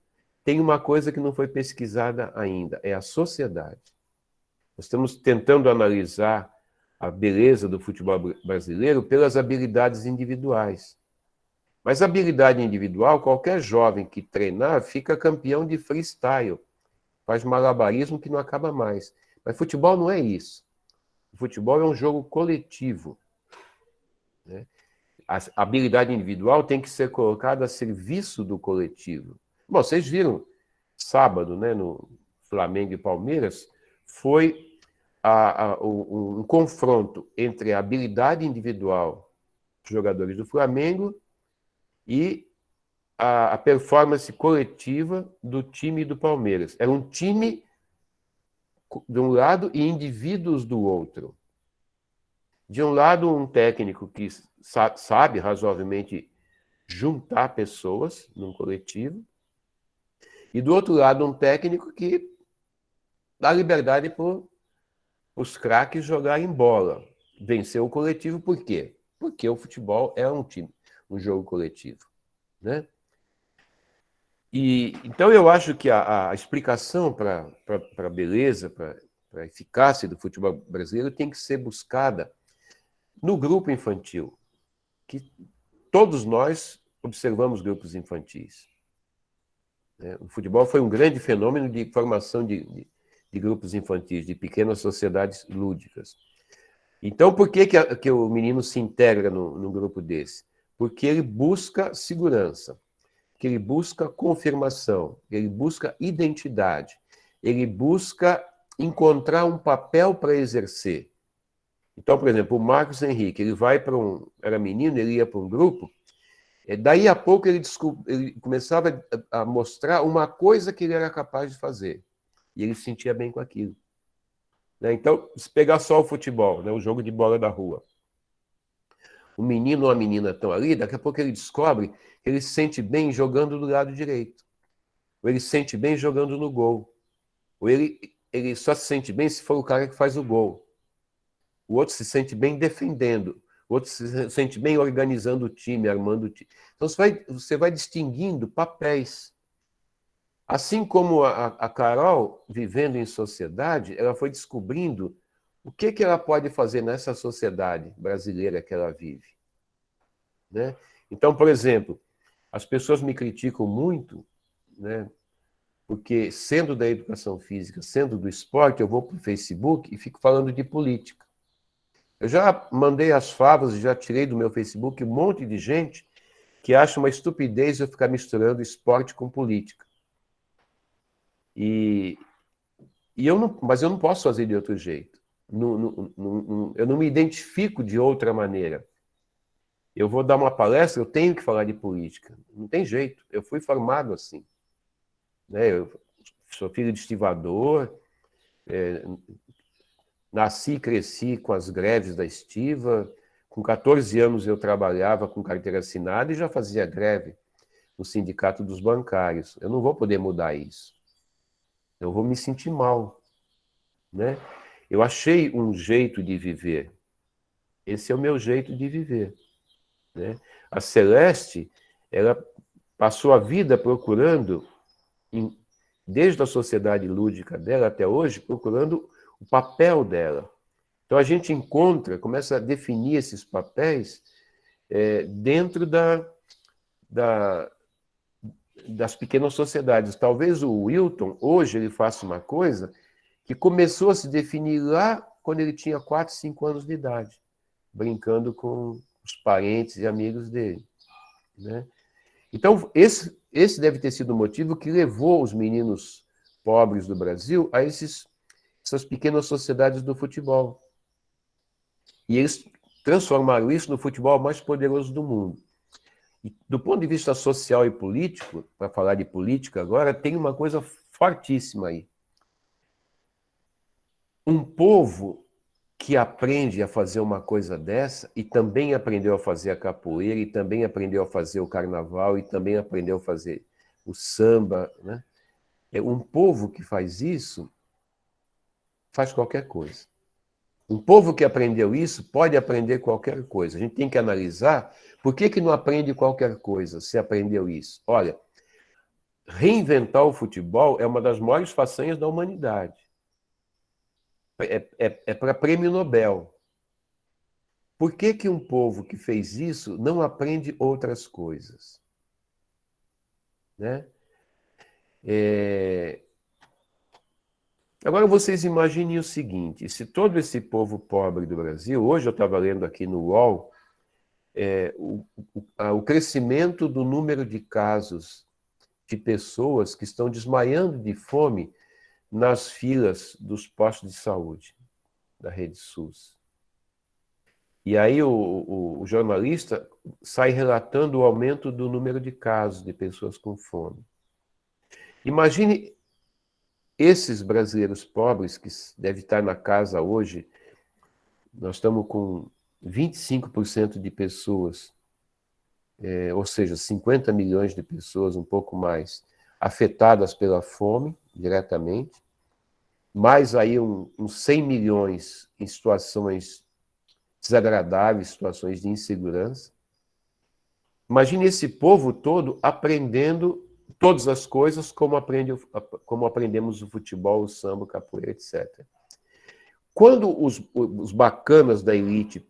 tem uma coisa que não foi pesquisada ainda, é a sociedade. Nós estamos tentando analisar a beleza do futebol brasileiro pelas habilidades individuais. Mas a habilidade individual, qualquer jovem que treinar fica campeão de freestyle, faz malabarismo que não acaba mais. Mas futebol não é isso. O futebol é um jogo coletivo, né? A habilidade individual tem que ser colocada a serviço do coletivo. Bom, vocês viram, sábado, né, no Flamengo e Palmeiras, foi um confronto entre a habilidade individual dos jogadores do Flamengo e a performance coletiva do time do Palmeiras. Era um time de um lado e indivíduos do outro. De um lado, um técnico que sabe razoavelmente juntar pessoas num coletivo, e do outro lado, um técnico que dá liberdade para os craques jogarem bola. Vencer o coletivo, por quê? Porque o futebol é um jogo coletivo, né? E, então, eu acho que a explicação para a beleza, para a eficácia do futebol brasileiro tem que ser buscada no grupo infantil, que todos nós observamos grupos infantis. O futebol foi um grande fenômeno de formação de grupos infantis, de pequenas sociedades lúdicas. Então, por que o menino se integra num grupo desse? Porque ele busca segurança, que ele busca confirmação, ele busca identidade, ele busca encontrar um papel para exercer. Então, por exemplo, o Marcos Henrique, ele vai para era menino, ele ia para um grupo, daí a pouco ele começava a mostrar uma coisa que ele era capaz de fazer, e ele se sentia bem com aquilo. Então, se pegar só o futebol, o jogo de bola da rua, o menino ou a menina estão ali, daqui a pouco ele descobre que ele se sente bem jogando do lado direito, ou ele se sente bem jogando no gol, ou ele só se sente bem se for o cara que faz o gol. O outro se sente bem defendendo. outro se sente bem organizando o time, armando o time. Então você vai distinguindo papéis. Assim como a Carol, vivendo em sociedade, ela foi descobrindo o que ela pode fazer nessa sociedade brasileira que ela vive, né? Então, por exemplo, as pessoas me criticam muito, né? Porque, sendo da educação física, sendo do esporte, eu vou para o Facebook e fico falando de política. Eu já mandei as favas, já tirei do meu Facebook um monte de gente que acha uma estupidez eu ficar misturando esporte com política. Mas eu não posso fazer de outro jeito. Eu não me identifico de outra maneira. Eu vou dar uma palestra, eu tenho que falar de política. Não tem jeito. Eu fui formado assim, né? Eu sou filho de estivador, nasci e cresci com as greves da estiva. Com 14 anos eu trabalhava com carteira assinada e já fazia greve no Sindicato dos Bancários. Eu não vou poder mudar isso. Eu vou me sentir mal, né? Eu achei um jeito de viver. Esse é o meu jeito de viver, né? A Celeste, ela passou a vida procurando, desde a sociedade lúdica dela até hoje, procurando o papel dela. Então a gente começa a definir esses papéis dentro das pequenas sociedades. Talvez o Wilton, hoje, ele faça uma coisa que começou a se definir lá quando ele tinha 4, 5 anos de idade, brincando com os parentes e amigos dele, né? Então, esse deve ter sido o motivo que levou os meninos pobres do Brasil a essas pequenas sociedades do futebol. E eles transformaram isso no futebol mais poderoso do mundo. E, do ponto de vista social e político, para falar de política agora, tem uma coisa fortíssima aí. Um povo que aprende a fazer uma coisa dessa e também aprendeu a fazer a capoeira, e também aprendeu a fazer o carnaval, e também aprendeu a fazer o samba, né? Um povo que faz isso, faz qualquer coisa. Um povo que aprendeu isso pode aprender qualquer coisa. A gente tem que analisar por que não aprende qualquer coisa se aprendeu isso. Olha, reinventar o futebol é uma das maiores façanhas da humanidade. É para prêmio Nobel. Por que um povo que fez isso não aprende outras coisas? Né? Agora vocês imaginem o seguinte, se todo esse povo pobre do Brasil, hoje eu estava lendo aqui no UOL, o crescimento do número de casos de pessoas que estão desmaiando de fome nas filas dos postos de saúde da Rede SUS. E aí o jornalista sai relatando o aumento do número de casos de pessoas com fome. Imagine esses brasileiros pobres que devem estar na casa hoje, nós estamos com 25% de pessoas, ou seja, 50 milhões de pessoas, um pouco mais, afetadas pela fome diretamente, mais aí uns 100 milhões em situações desagradáveis, situações de insegurança. Imagine esse povo todo aprendendo todas as coisas como aprendemos o futebol, o samba, o capoeira, etc. Quando os bacanas da elite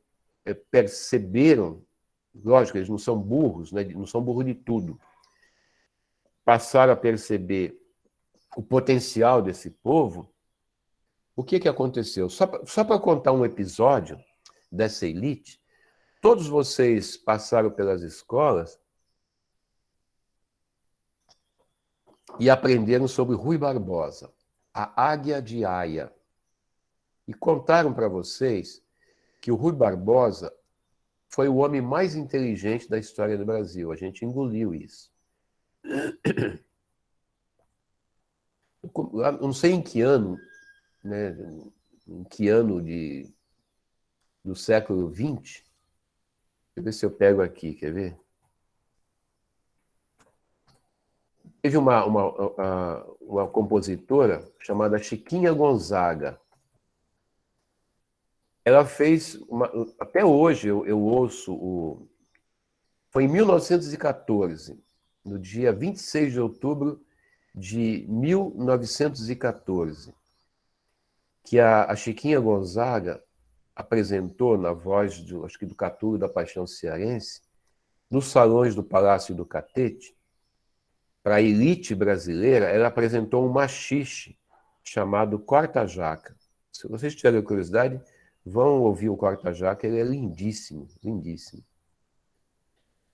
perceberam, lógico, eles não são burros, né? Não são burros de tudo, passaram a perceber o potencial desse povo, o que aconteceu? Só para contar um episódio dessa elite, todos vocês passaram pelas escolas e aprenderam sobre Rui Barbosa, a Águia de Aia. E contaram para vocês que o Rui Barbosa foi o homem mais inteligente da história do Brasil. A gente engoliu isso. Eu não sei em que ano, né, em que ano do século XX. Deixa eu ver se eu pego aqui, quer ver? Teve uma compositora chamada Chiquinha Gonzaga. ela fez, até hoje eu ouço, foi em 1914, no dia 26 de outubro de 1914, que a Chiquinha Gonzaga apresentou na voz, acho que do Catulo da Paixão Cearense, nos salões do Palácio do Catete, para a elite brasileira, ela apresentou um machixe chamado Corta-Jaca. Se vocês tiverem curiosidade, vão ouvir o Corta-Jaca, ele é lindíssimo, lindíssimo.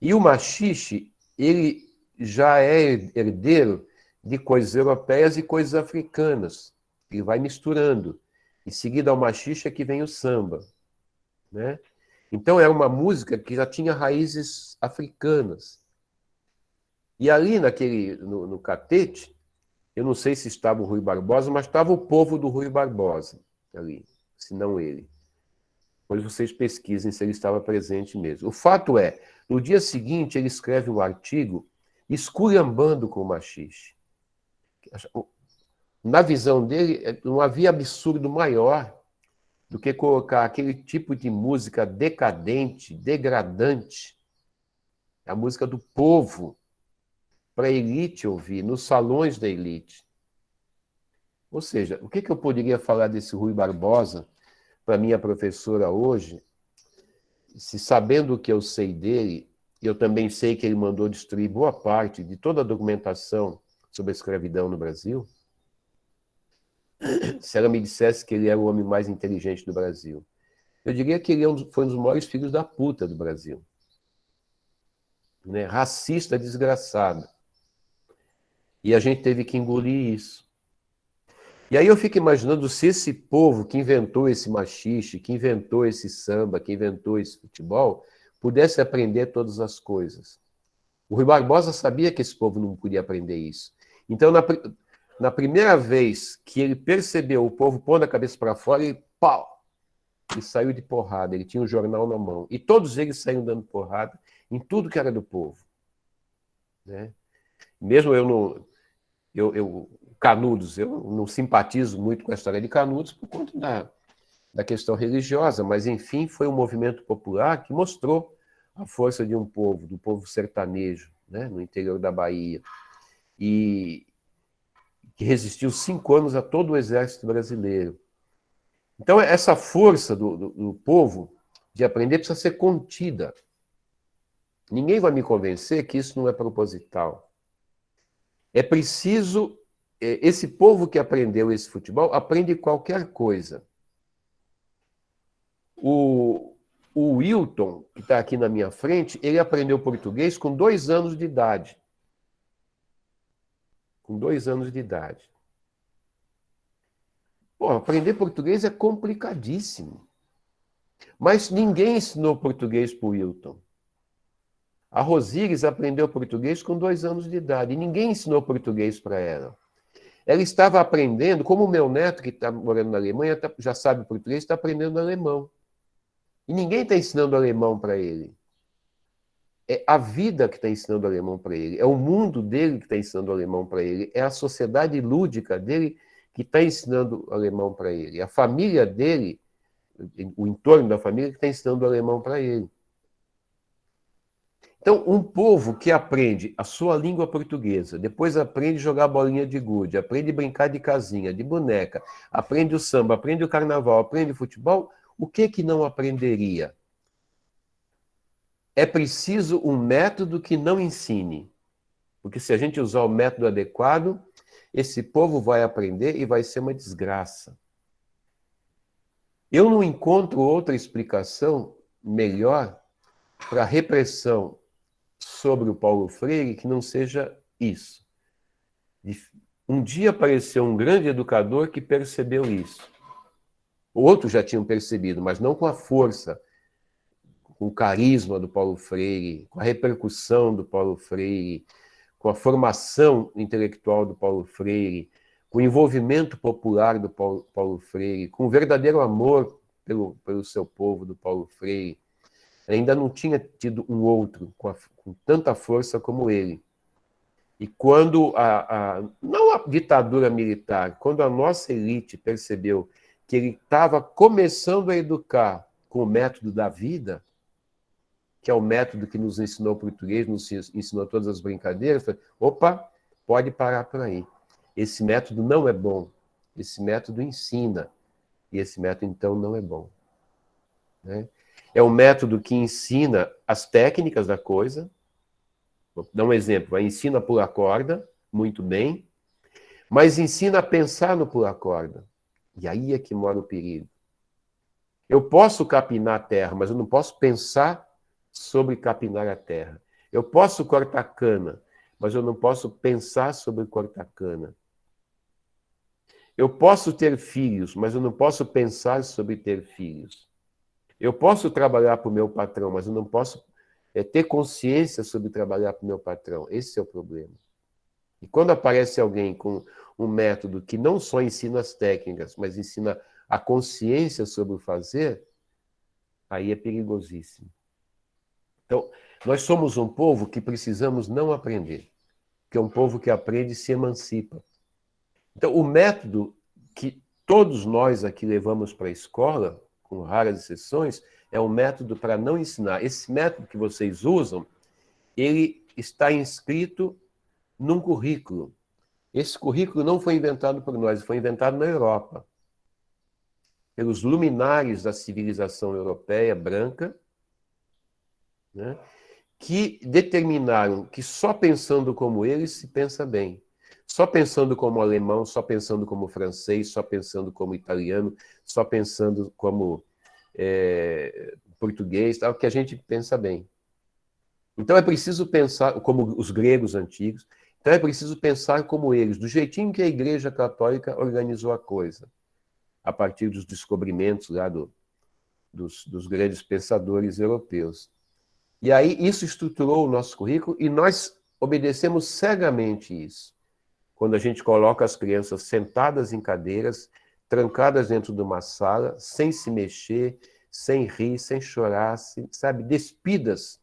E o machixe, ele já é herdeiro de coisas europeias e coisas africanas. Ele vai misturando. Em seguida ao machixe é que vem o samba, né? Então era uma música que já tinha raízes africanas. E ali no Catete, eu não sei se estava o Rui Barbosa, mas estava o povo do Rui Barbosa ali, se não ele. Depois vocês pesquisem se ele estava presente mesmo. O fato é, no dia seguinte ele escreve um artigo esculhambando com o machixe. Na visão dele, não havia absurdo maior do que colocar aquele tipo de música decadente, degradante, a música do povo, para a elite ouvir, nos salões da elite. Ou seja, o que eu poderia falar desse Rui Barbosa para minha professora hoje, se sabendo o que eu sei dele, eu também sei que ele mandou destruir boa parte de toda a documentação sobre a escravidão no Brasil, se ela me dissesse que ele era o homem mais inteligente do Brasil, eu diria que ele foi um dos maiores filhos da puta do Brasil. Né? Racista desgraçado. E a gente teve que engolir isso. E aí eu fico imaginando se esse povo que inventou esse machixe, que inventou esse samba, que inventou esse futebol, pudesse aprender todas as coisas. O Rui Barbosa sabia que esse povo não podia aprender isso. Então, na primeira vez que ele percebeu o povo pondo a cabeça para fora, ele, pau! Ele saiu de porrada, ele tinha um jornal na mão. E todos eles saíram dando porrada em tudo que era do povo. Né? Mesmo Canudos, eu não simpatizo muito com a história de Canudos por conta da questão religiosa, mas, enfim, foi um movimento popular que mostrou a força de um povo, do povo sertanejo, né, no interior da Bahia, e que resistiu 5 anos a todo o exército brasileiro. Então, essa força do povo de aprender precisa ser contida. Ninguém vai me convencer que isso não é proposital. É preciso... Esse povo que aprendeu esse futebol aprende qualquer coisa. O Wilton, que está aqui na minha frente, ele aprendeu português com 2 anos de idade. Com 2 anos de idade. Pô, aprender português é complicadíssimo. Mas ninguém ensinou português para o Wilton. A Rosíris aprendeu português com 2 anos de idade e ninguém ensinou português para ela. Ela estava aprendendo, como o meu neto, que está morando na Alemanha, já sabe português, está aprendendo alemão. E ninguém está ensinando alemão para ele. É a vida que está ensinando alemão para ele. É o mundo dele que está ensinando alemão para ele. É a sociedade lúdica dele que está ensinando alemão para ele. A família dele, o entorno da família, que está ensinando alemão para ele. Então, um povo que aprende a sua língua portuguesa, depois aprende a jogar bolinha de gude, aprende a brincar de casinha, de boneca, aprende o samba, aprende o carnaval, aprende o futebol, o que não aprenderia? É preciso um método que não ensine. Porque se a gente usar o método adequado, esse povo vai aprender e vai ser uma desgraça. Eu não encontro outra explicação melhor para a repressão sobre o Paulo Freire que não seja isso. Um dia apareceu um grande educador que percebeu isso. Outros já tinham percebido, mas não com a força, com o carisma do Paulo Freire, com a repercussão do Paulo Freire, com a formação intelectual do Paulo Freire, com o envolvimento popular do Paulo Freire, com o verdadeiro amor pelo seu povo do Paulo Freire. Ainda não tinha tido um outro com tanta força como ele. E quando não a ditadura militar, quando a nossa elite percebeu que ele estava começando a educar com o método da vida, que é o método que nos ensinou português, nos ensinou todas as brincadeiras, falei, opa, pode parar por aí. Esse método não é bom. Esse método ensina. E esse método, então, não é bom. Né? É um método que ensina as técnicas da coisa. Vou dar um exemplo. Ensina a pular corda, muito bem, mas ensina a pensar no pular corda. E aí é que mora o perigo. Eu posso capinar a terra, mas eu não posso pensar sobre capinar a terra. Eu posso cortar cana, mas eu não posso pensar sobre cortar cana. Eu posso ter filhos, mas eu não posso pensar sobre ter filhos. Eu posso trabalhar para o meu patrão, mas eu não posso ter consciência sobre trabalhar para o meu patrão. Esse é o problema. E quando aparece alguém com um método que não só ensina as técnicas, mas ensina a consciência sobre o fazer, aí é perigosíssimo. Então, nós somos um povo que precisamos não aprender, que é um povo que aprende e se emancipa. Então, o método que todos nós aqui levamos para a escola, com raras exceções, é um método para não ensinar. Esse método que vocês usam, ele está inscrito num currículo. Esse currículo não foi inventado por nós, foi inventado na Europa, pelos luminares da civilização europeia branca, né, que determinaram que só pensando como eles se pensa bem. Só pensando como alemão, só pensando como francês, só pensando como italiano, só pensando como português, tal, que a gente pensa bem. Então é preciso pensar como os gregos antigos, então é preciso pensar como eles, do jeitinho que a Igreja Católica organizou a coisa, a partir dos descobrimentos lá dos grandes pensadores europeus. E aí isso estruturou o nosso currículo e nós obedecemos cegamente isso. Quando a gente coloca as crianças sentadas em cadeiras, trancadas dentro de uma sala, sem se mexer, sem rir, sem chorar, sabe, despidas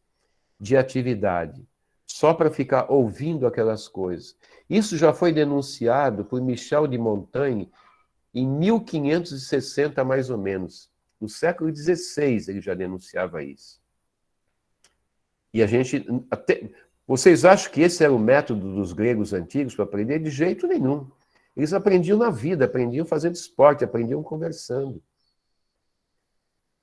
de atividade, só para ficar ouvindo aquelas coisas. Isso já foi denunciado por Michel de Montaigne em 1560, mais ou menos. No século XVI ele já denunciava isso. E a gente... Vocês acham que esse era o método dos gregos antigos para aprender? De jeito nenhum. Eles aprendiam na vida, aprendiam fazendo esporte, aprendiam conversando.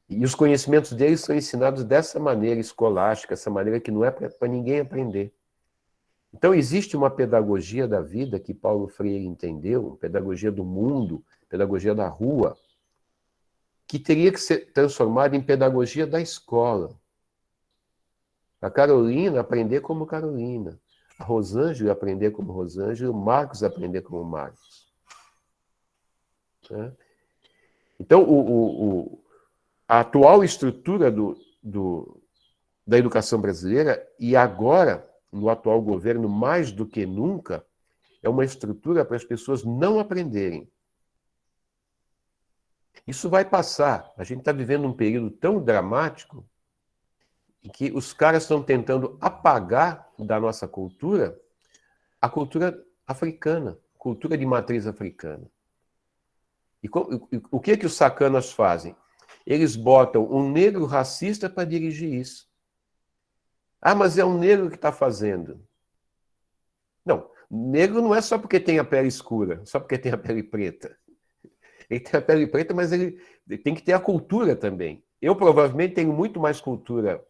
E os conhecimentos deles são ensinados dessa maneira escolástica, essa maneira que não é para ninguém aprender. Então existe uma pedagogia da vida que Paulo Freire entendeu, pedagogia do mundo, pedagogia da rua, que teria que ser transformada em pedagogia da escola. A Carolina aprender como Carolina, a Rosângela aprender como Rosângela, o Marcos aprender como Marcos. Então, a atual estrutura da educação brasileira, e agora, no atual governo, mais do que nunca, é uma estrutura para as pessoas não aprenderem. Isso vai passar. A gente está vivendo um período tão dramático em que os caras estão tentando apagar da nossa cultura a cultura africana, cultura de matriz africana. E o que os sacanas fazem? Eles botam um negro racista para dirigir isso. Ah, mas é um negro que está fazendo. Não, negro não é só porque tem a pele escura, só porque tem a pele preta. Ele tem a pele preta, mas ele tem que ter a cultura também. Eu provavelmente tenho muito mais cultura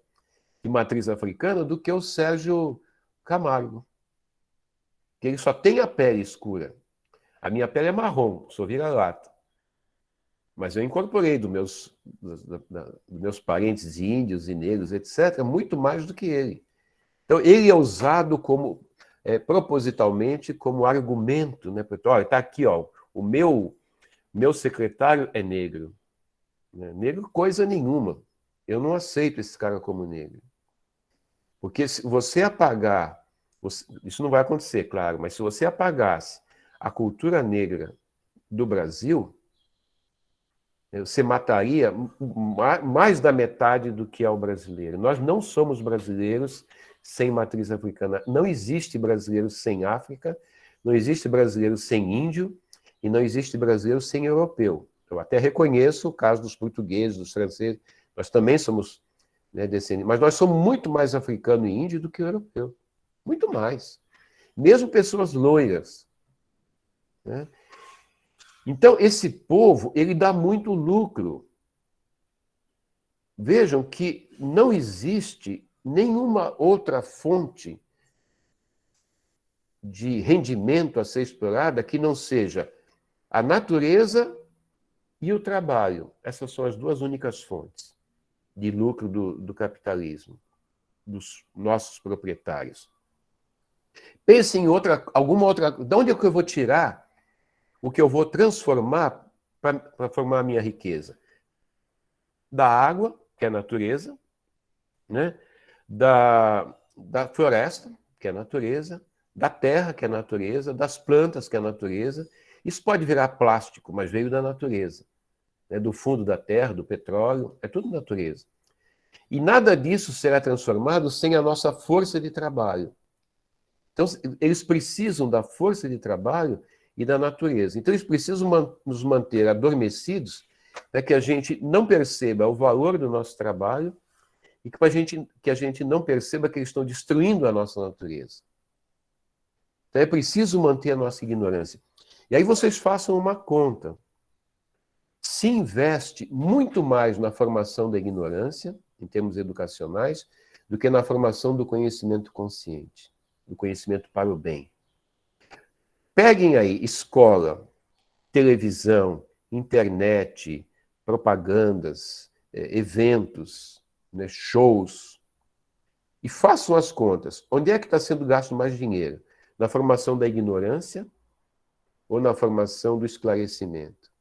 de matriz africana do que o Sérgio Camargo. Que ele só tem a pele escura. A minha pele é marrom, sou vira-lata. Mas eu incorporei dos meus parentes índios e negros, etc., muito mais do que ele. Então, ele é usado como, propositalmente como argumento, né? Olha, está aqui, ó, o meu secretário é negro. Negro coisa nenhuma. Eu não aceito esse cara como negro. Porque se você apagar, isso não vai acontecer, claro, mas se você apagasse a cultura negra do Brasil, você mataria mais da metade do que é o brasileiro. Nós não somos brasileiros sem matriz africana. Não existe brasileiro sem África, não existe brasileiro sem índio e não existe brasileiro sem europeu. Eu até reconheço o caso dos portugueses, dos franceses, nós também somos, né, descendentes, mas nós somos muito mais africano e índio do que europeu. Muito mais. Mesmo pessoas loiras. Né? Então, esse povo, ele dá muito lucro. Vejam que não existe nenhuma outra fonte de rendimento a ser explorada que não seja a natureza e o trabalho. Essas são as duas únicas fontes de lucro do capitalismo, dos nossos proprietários. Pense em alguma outra... De onde é que eu vou tirar o que eu vou transformar para formar a minha riqueza? Da água, que é a natureza, né? da floresta, que é a natureza, da terra, que é a natureza, das plantas, que é a natureza. Isso pode virar plástico, mas veio da natureza. Né? Do fundo da terra, do petróleo, é tudo natureza. E nada disso será transformado sem a nossa força de trabalho. Então, eles precisam da força de trabalho e da natureza. Então, eles precisam nos manter adormecidos para que a gente não perceba o valor do nosso trabalho e que a gente não perceba que eles estão destruindo a nossa natureza. Então, é preciso manter a nossa ignorância. E aí vocês façam uma conta. Se investe muito mais na formação da ignorância, em termos educacionais, do que na formação do conhecimento consciente, do conhecimento para o bem. Peguem aí escola, televisão, internet, propagandas, eventos, né, shows, e façam as contas. Onde é que está sendo gasto mais dinheiro? Na formação da ignorância ou na formação do esclarecimento?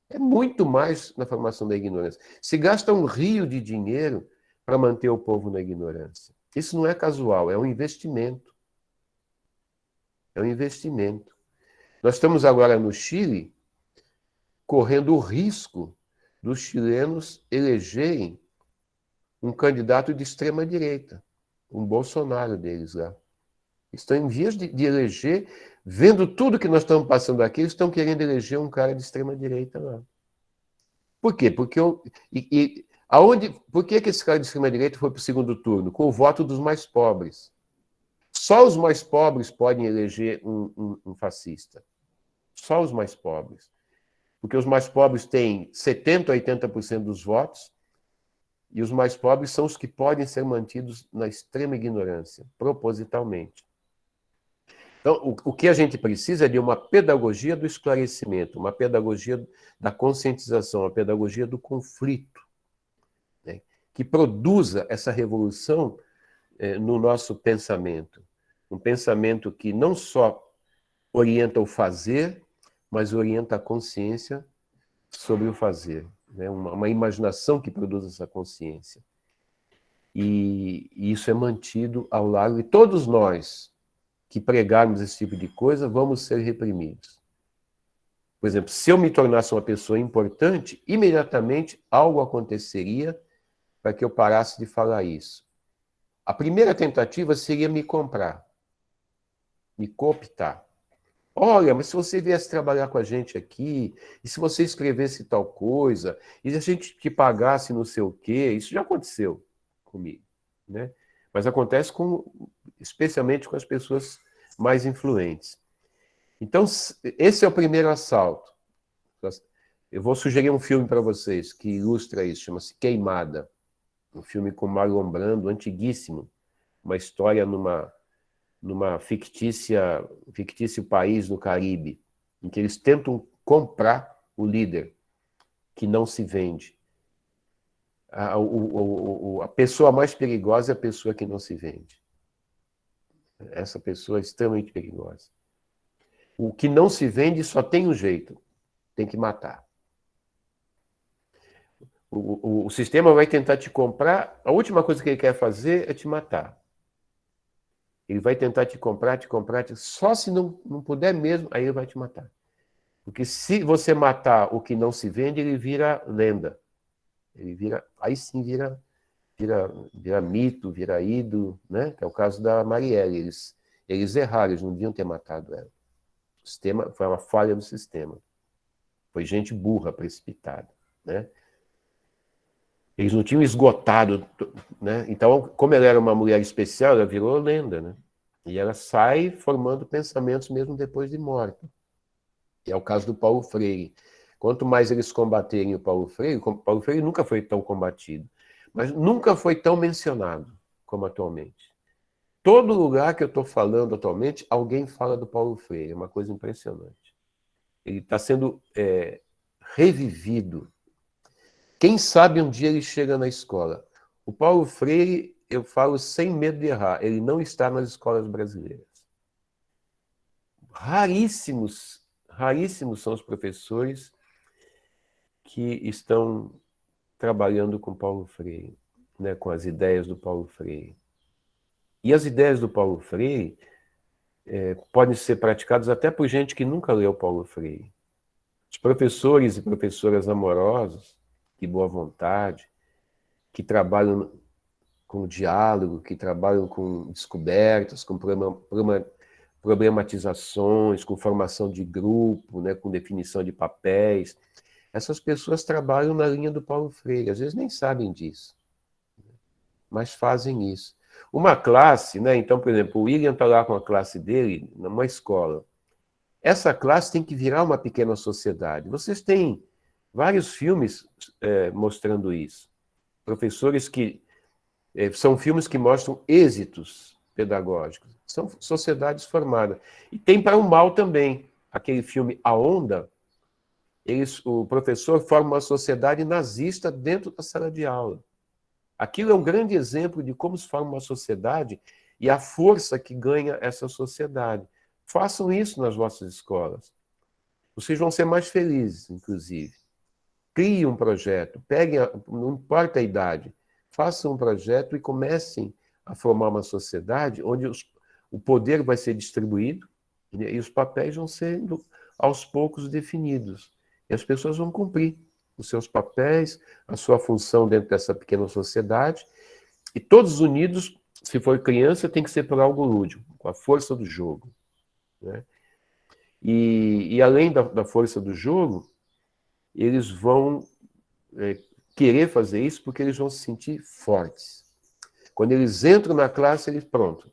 É muito mais na formação da ignorância. Se gasta um rio de dinheiro para manter o povo na ignorância. Isso não é casual, é um investimento. É um investimento. Nós estamos agora no Chile correndo o risco dos chilenos elegerem um candidato de extrema-direita, um Bolsonaro deles lá. Estão em vias de eleger, vendo tudo que nós estamos passando aqui, eles estão querendo eleger um cara de extrema-direita lá. Por quê? Porque por que esse cara de extrema-direita foi para o segundo turno? Com o voto dos mais pobres. Só os mais pobres podem eleger um fascista. Só os mais pobres. Porque os mais pobres têm 70% a 80% dos votos, e os mais pobres são os que podem ser mantidos na extrema ignorância, propositalmente. Então, o que a gente precisa é de uma pedagogia do esclarecimento, uma pedagogia da conscientização, uma pedagogia do conflito, né, que produza essa revolução no nosso pensamento. Um pensamento que não só orienta o fazer, mas orienta a consciência sobre o fazer. Né? Uma imaginação que produz essa consciência. E isso é mantido ao largo, e todos nós que pregarmos esse tipo de coisa, vamos ser reprimidos. Por exemplo, se eu me tornasse uma pessoa importante, imediatamente algo aconteceria para que eu parasse de falar isso. A primeira tentativa seria me comprar, me cooptar. Olha, mas se você viesse trabalhar com a gente aqui, e se você escrevesse tal coisa, e se a gente te pagasse não sei o quê, isso já aconteceu comigo, né? Mas acontece especialmente com as pessoas mais influentes. Então, esse é o primeiro assalto. Eu vou sugerir um filme para vocês que ilustra isso, chama-se Queimada. Um filme com Marlon Brando, antiguíssimo. Uma história numa fictício país no Caribe, em que eles tentam comprar o líder, que não se vende. A pessoa mais perigosa é a pessoa que não se vende. Essa pessoa é extremamente perigosa. O que não se vende só tem um jeito, tem que matar. O sistema vai tentar te comprar, a última coisa que ele quer fazer é te matar. Ele vai tentar te comprar, só se não puder mesmo, aí ele vai te matar. Porque se você matar o que não se vende, ele vira lenda. Aí sim vira mito, vira ídolo, né? Que é o caso da Marielle. Eles erraram, eles não deviam ter matado ela. O sistema, foi uma falha do sistema. Foi gente burra, precipitada, né? Eles não tinham esgotado, né? Então, como ela era uma mulher especial, ela virou lenda, né? E ela sai formando pensamentos mesmo depois de morta. E é o caso do Paulo Freire. Quanto mais eles combaterem o Paulo Freire nunca foi tão combatido, mas nunca foi tão mencionado como atualmente. Todo lugar que eu estou falando atualmente, alguém fala do Paulo Freire, é uma coisa impressionante. Ele está sendo revivido. Quem sabe um dia ele chega na escola. O Paulo Freire, eu falo sem medo de errar, ele não está nas escolas brasileiras. Raríssimos, raríssimos são os professores que estão trabalhando com Paulo Freire, né, com as ideias do Paulo Freire. E as ideias do Paulo Freire podem ser praticadas até por gente que nunca leu Paulo Freire. Os professores e professoras amorosos, de boa vontade, que trabalham com diálogo, que trabalham com descobertas, com problematizações, com formação de grupo, né, com definição de papéis. Essas pessoas trabalham na linha do Paulo Freire, às vezes nem sabem disso, mas fazem isso. Uma classe, né, então, por exemplo, o William está lá com a classe dele, numa escola. Essa classe tem que virar uma pequena sociedade. Vocês têm vários filmes mostrando isso. Professores que... são filmes que mostram êxitos pedagógicos. São sociedades formadas. E tem para o mal também. Aquele filme A Onda, o professor forma uma sociedade nazista dentro da sala de aula. Aquilo é um grande exemplo de como se forma uma sociedade e a força que ganha essa sociedade. Façam isso nas vossas escolas. Vocês vão ser mais felizes, inclusive. Criem um projeto, não importa a idade, façam um projeto e comecem a formar uma sociedade onde o poder vai ser distribuído, né, e os papéis vão sendo aos poucos definidos. E as pessoas vão cumprir os seus papéis, a sua função dentro dessa pequena sociedade, e todos unidos, se for criança, tem que ser por algo lúdico, com a força do jogo, né? E além da força do jogo, eles vão querer fazer isso porque eles vão se sentir fortes. Quando eles entram na classe, eles, pronto,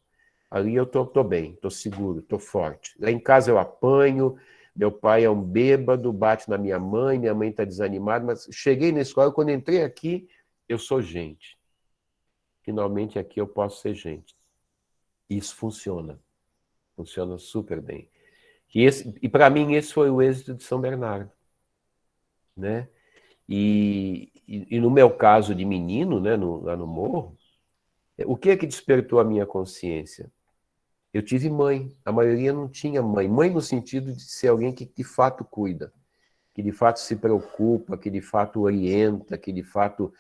ali eu tô bem, tô seguro, tô forte. Lá em casa eu apanho, meu pai é um bêbado, bate na minha mãe está desanimada, mas cheguei na escola, quando entrei aqui, eu sou gente. Finalmente aqui eu posso ser gente. Isso funciona super bem. E para mim esse foi o êxito de São Bernardo, né? E no meu caso de menino, né, lá no morro, o que é que despertou a minha consciência? Eu tive mãe, a maioria não tinha mãe. Mãe no sentido de ser alguém que de fato cuida, que de fato se preocupa, que de fato orienta, que de fato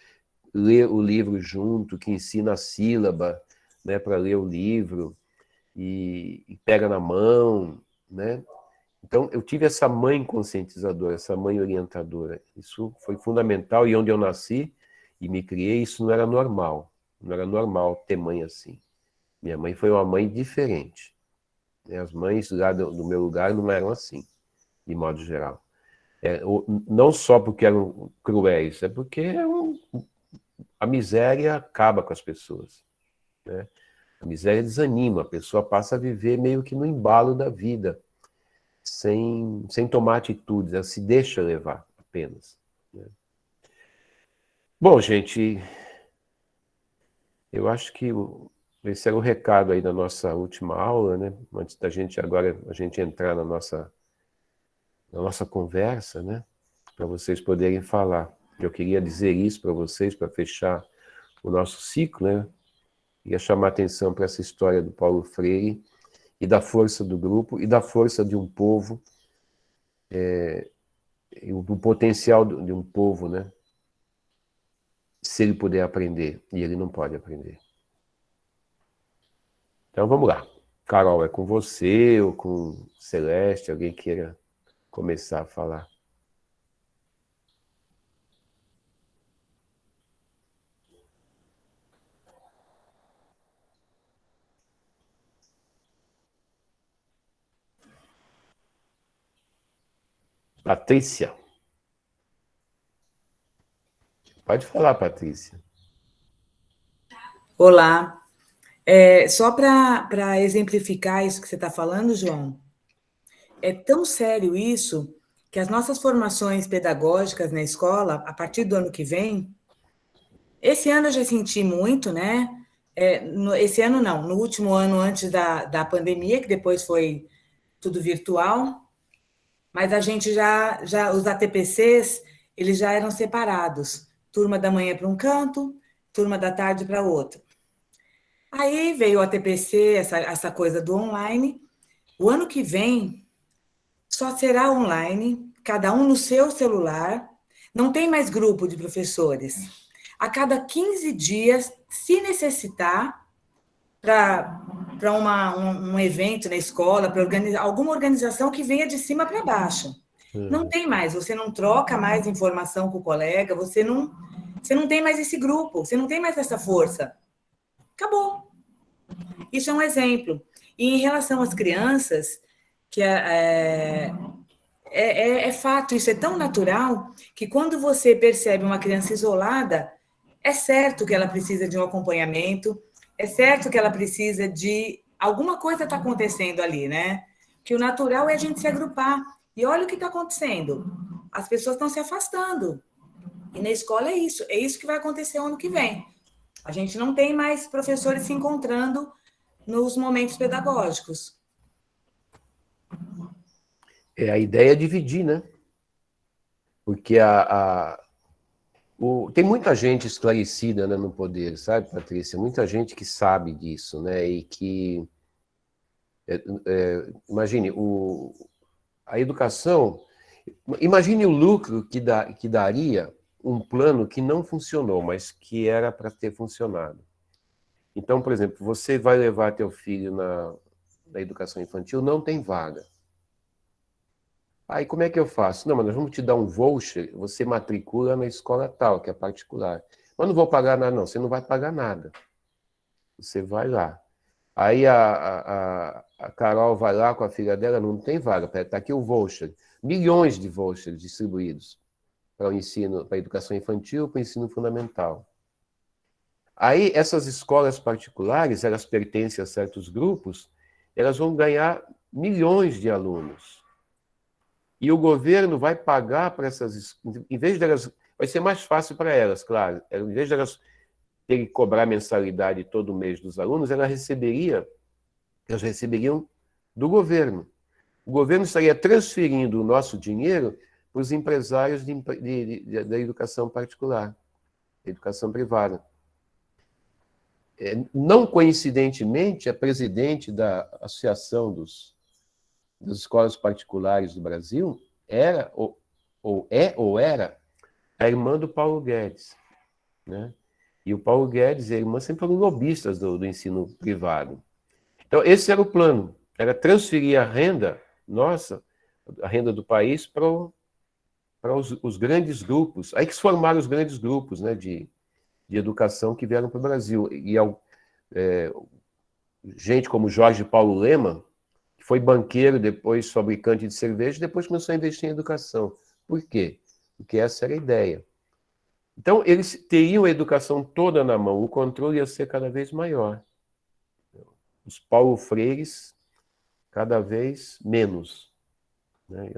lê o livro junto, que ensina a sílaba, né, para ler o livro, e pega na mão, né? Então, eu tive essa mãe conscientizadora, essa mãe orientadora. Isso foi fundamental, e onde eu nasci e me criei, isso não era normal. Não era normal ter mãe assim. Minha mãe foi uma mãe diferente. As mães lá do meu lugar não eram assim, de modo geral. Não só porque eram cruéis, é porque a miséria acaba com as pessoas, né? A miséria desanima, a pessoa passa a viver meio que no embalo da vida, sem tomar atitudes, ela se deixa levar apenas, né? Bom, gente, eu acho que esse era o recado aí da nossa última aula, né? Antes da gente agora a gente entrar na nossa conversa, né? Para vocês poderem falar. Eu queria dizer isso para vocês, para fechar o nosso ciclo, né? Queria chamar a atenção para essa história do Paulo Freire e da força do grupo e da força de um povo, e do potencial de um povo, né? Se ele puder aprender, e ele não pode aprender. Então vamos lá. Carol, é com você ou com Celeste, alguém queira começar a falar? Patrícia. Pode falar, Patrícia. Olá. Só para exemplificar isso que você está falando, João, é tão sério isso que as nossas formações pedagógicas na escola, a partir do ano que vem, esse ano eu já senti muito, né? Esse ano não, no último ano antes da pandemia, que depois foi tudo virtual, mas a gente os ATPCs, eles já eram separados. Turma da manhã para um canto, turma da tarde para outro. Aí veio o ATPC, essa coisa do online. O ano que vem só será online, cada um no seu celular. Não tem mais grupo de professores. A cada 15 dias, se necessitar, para um evento na escola, para alguma organização que venha de cima para baixo. Não tem mais, você não troca mais informação com o colega, você não tem mais esse grupo, você não tem mais essa força. Acabou. Isso é um exemplo. E em relação às crianças, que é fato, isso é tão natural, que quando você percebe uma criança isolada, é certo que ela precisa de um acompanhamento, é certo que ela precisa de... Alguma coisa está acontecendo ali, né? Que o natural é a gente se agrupar. E olha o que está acontecendo. As pessoas estão se afastando. E na escola é isso que vai acontecer ano que vem. A gente não tem mais professores se encontrando nos momentos pedagógicos. A ideia é dividir, né? Porque tem muita gente esclarecida, né, no poder, sabe, Patrícia? Muita gente que sabe disso, né? E que... imagine, a educação... Imagine o lucro que daria um plano que não funcionou, mas que era para ter funcionado. Então, por exemplo, você vai levar teu filho na educação infantil, não tem vaga. Aí como é que eu faço? Não, mas nós vamos te dar um voucher, você matricula na escola tal, que é particular. Mas não vou pagar nada, não. Você não vai pagar nada. Você vai lá. Aí a Carol vai lá com a filha dela, não tem vaga. Está aqui o voucher. Milhões de vouchers distribuídos para o ensino, para a educação infantil, para o ensino fundamental. Aí essas escolas particulares, elas pertencem a certos grupos, elas vão ganhar milhões de alunos. E o governo vai pagar para essas... Em vez delas... Vai ser mais fácil para elas, claro. Em vez delas terem que cobrar mensalidade todo mês dos alunos, elas receberiam do governo. O governo estaria transferindo o nosso dinheiro para os empresários da educação particular, da educação privada. Não coincidentemente, a presidente da Associação das escolas particulares do Brasil era a irmã do Paulo Guedes, né? E o Paulo Guedes e a irmã sempre foram lobistas do ensino privado. Então, esse era o plano, era transferir a renda nossa, a renda do país, para os grandes grupos. Aí que se formaram os grandes grupos, né, de educação que vieram para o Brasil. E gente como Jorge Paulo Lemann, que foi banqueiro, depois fabricante de cerveja, depois começou a investir em educação. Por quê? Porque essa era a ideia. Então, eles teriam a educação toda na mão, o controle ia ser cada vez maior. Os Paulo Freires, cada vez menos. Né?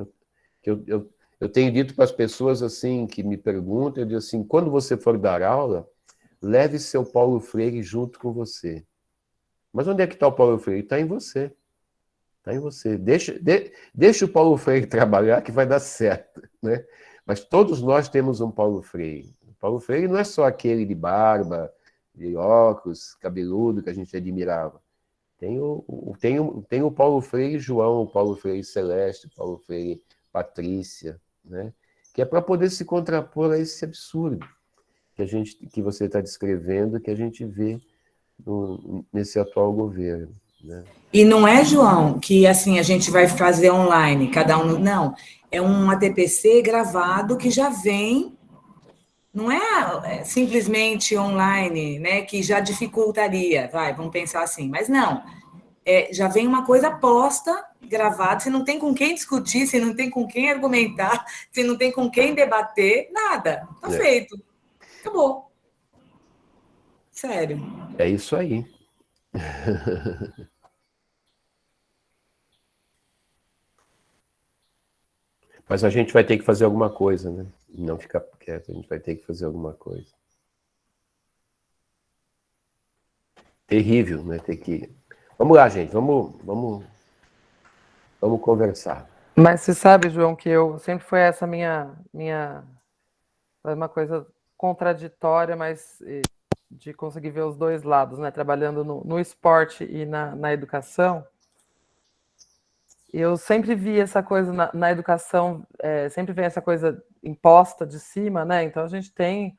Eu tenho dito para as pessoas assim, que me perguntam, eu digo assim, quando você for dar aula, leve seu Paulo Freire junto com você. Mas onde é que está o Paulo Freire? Está em você. Está em você. Deixa o Paulo Freire trabalhar que vai dar certo. Né? Mas todos nós temos um Paulo Freire. O Paulo Freire não é só aquele de barba, de óculos, cabeludo, que a gente admirava. Tem o Paulo Freire João, o Paulo Freire Celeste, o Paulo Freire Patrícia, né? Que é para poder se contrapor a esse absurdo que você está descrevendo, que a gente vê nesse atual governo. Né? E não é, João, que assim a gente vai fazer online, cada um... Não, é um ATPC gravado que já vem, não é simplesmente online, né, que já dificultaria, vamos pensar assim, mas não, já vem uma coisa posta, gravada, você não tem com quem discutir, você não tem com quem argumentar, você não tem com quem debater, nada, está feito. Acabou. Sério. É isso aí. Mas a gente vai ter que fazer alguma coisa, né? Não ficar quieto, a gente vai ter que fazer alguma coisa. Terrível, né? Ter que... Vamos lá, gente, vamos conversar. Mas você sabe, João, que eu sempre foi essa minha uma coisa contraditória, mas de conseguir ver os dois lados, né? Trabalhando no esporte e na educação. Eu sempre vi essa coisa na educação, sempre vem essa coisa imposta de cima, né? Então a gente tem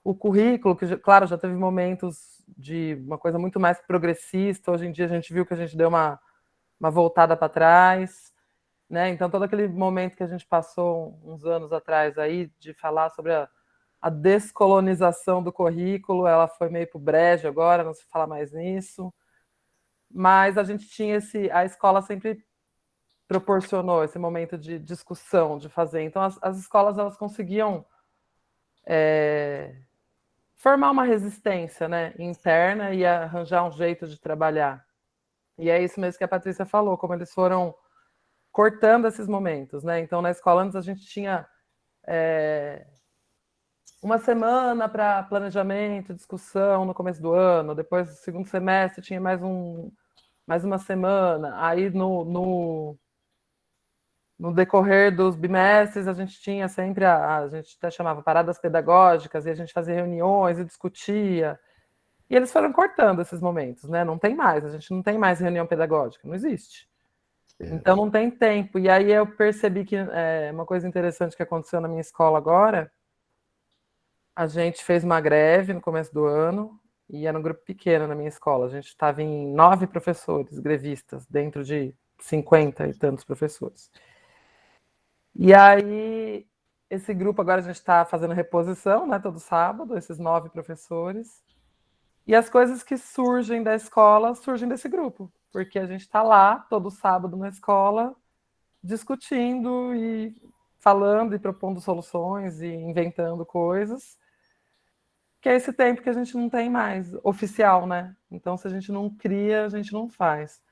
o currículo, que, claro, já teve momentos de uma coisa muito mais progressista. Hoje em dia a gente viu que a gente deu uma voltada para trás, né? Então todo aquele momento que a gente passou uns anos atrás aí de falar sobre a descolonização do currículo, ela foi meio pro brejo agora, não se fala mais nisso. Mas a gente tinha a escola sempre proporcionou esse momento de discussão, de fazer. Então, as escolas elas conseguiam formar uma resistência, né, interna e arranjar um jeito de trabalhar. E é isso mesmo que a Patrícia falou, como eles foram cortando esses momentos, né? Então, na escola antes a gente tinha uma semana para planejamento, discussão no começo do ano, depois do segundo semestre tinha mais uma semana, aí no decorrer dos bimestres, a gente tinha sempre, a gente até chamava paradas pedagógicas, e a gente fazia reuniões e discutia. E eles foram cortando esses momentos, né? Não tem mais, a gente não tem mais reunião pedagógica, não existe. Então não tem tempo. E aí eu percebi que uma coisa interessante que aconteceu na minha escola agora, a gente fez uma greve no começo do ano, e era um grupo pequeno na minha escola. A gente estava em 9 professores grevistas, dentro de 50 e tantos professores. E aí, esse grupo agora a gente está fazendo reposição, né, todo sábado, esses 9 professores. E as coisas que surgem da escola surgem desse grupo, porque a gente está lá todo sábado na escola discutindo e falando e propondo soluções e inventando coisas, que é esse tempo que a gente não tem mais, oficial, né? Então, se a gente não cria, a gente não faz.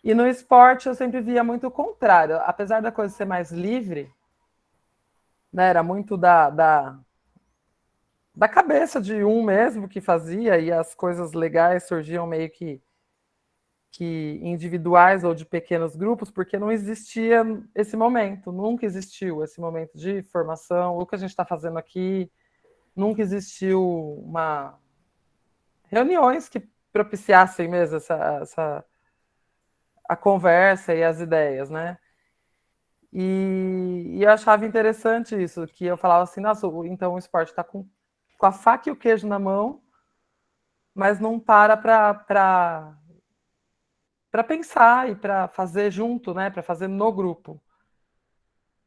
E no esporte eu sempre via muito o contrário, apesar da coisa ser mais livre, né, era muito da cabeça de um mesmo que fazia, e as coisas legais surgiam meio que individuais ou de pequenos grupos, porque não existia esse momento, nunca existiu esse momento de formação, o que a gente está fazendo aqui, nunca existiu reuniões que propiciassem mesmo a conversa e as ideias, né? E eu achava interessante isso, que eu falava assim, nossa, então o esporte está com a faca e o queijo na mão, mas não para pensar e para fazer junto, né? Para fazer no grupo.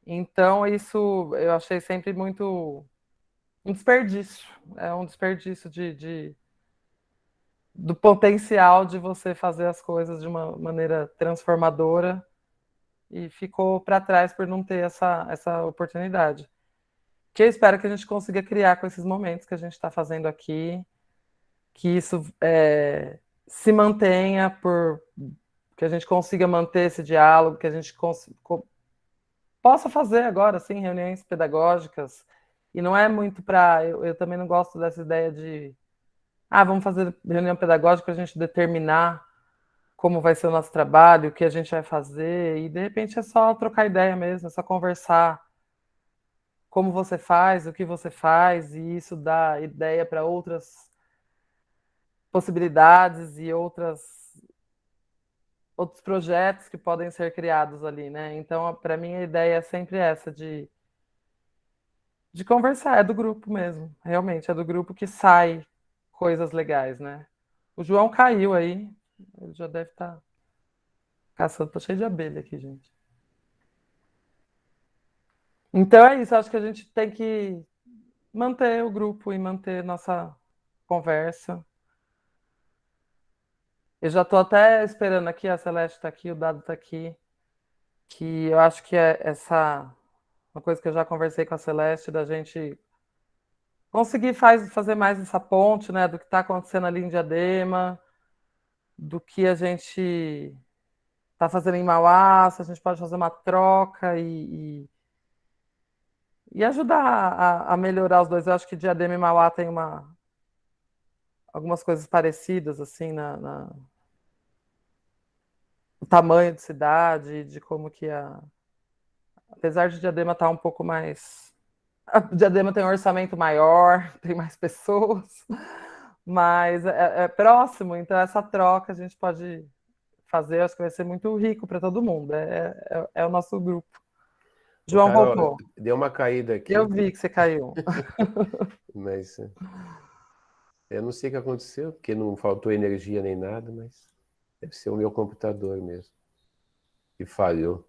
Então, isso eu achei sempre muito um desperdício. É um desperdício do potencial de você fazer as coisas de uma maneira transformadora, e ficou para trás por não ter essa oportunidade. Que eu espero que a gente consiga criar com esses momentos que a gente está fazendo aqui, que isso se mantenha, que a gente consiga manter esse diálogo, que a gente possa fazer agora, sim, reuniões pedagógicas. E não é muito para... Eu também não gosto dessa ideia de vamos fazer reunião pedagógica para a gente determinar como vai ser o nosso trabalho, o que a gente vai fazer, e de repente é só trocar ideia mesmo, é só conversar como você faz, o que você faz, e isso dá ideia para outras possibilidades e outros projetos que podem ser criados ali, né? Então, para mim, a ideia é sempre essa, de conversar, é do grupo mesmo, realmente, é do grupo que sai coisas legais, né? O João caiu aí, ele já deve estar caçando, tô cheio de abelha aqui, gente. Então é isso, acho que a gente tem que manter o grupo e manter nossa conversa. Eu já estou até esperando aqui, a Celeste está aqui, o Dado está aqui, que eu acho que é uma coisa que eu já conversei com a Celeste, da gente conseguir fazer mais essa ponte, né, do que está acontecendo ali em Diadema, do que a gente está fazendo em Mauá, se a gente pode fazer uma troca e ajudar a melhorar os dois. Eu acho que Diadema e Mauá tem algumas coisas parecidas, assim, o tamanho de cidade, de como que apesar de Diadema estar um pouco mais... A Diadema tem um orçamento maior, tem mais pessoas, mas é próximo, então essa troca a gente pode fazer, acho que vai ser muito rico para todo mundo. É o nosso grupo. Ô, João Carol, voltou. deu uma caída Eu aqui, vi que você caiu. mas eu não sei o que aconteceu, porque não faltou energia nem nada, mas deve ser o meu computador mesmo, que falhou.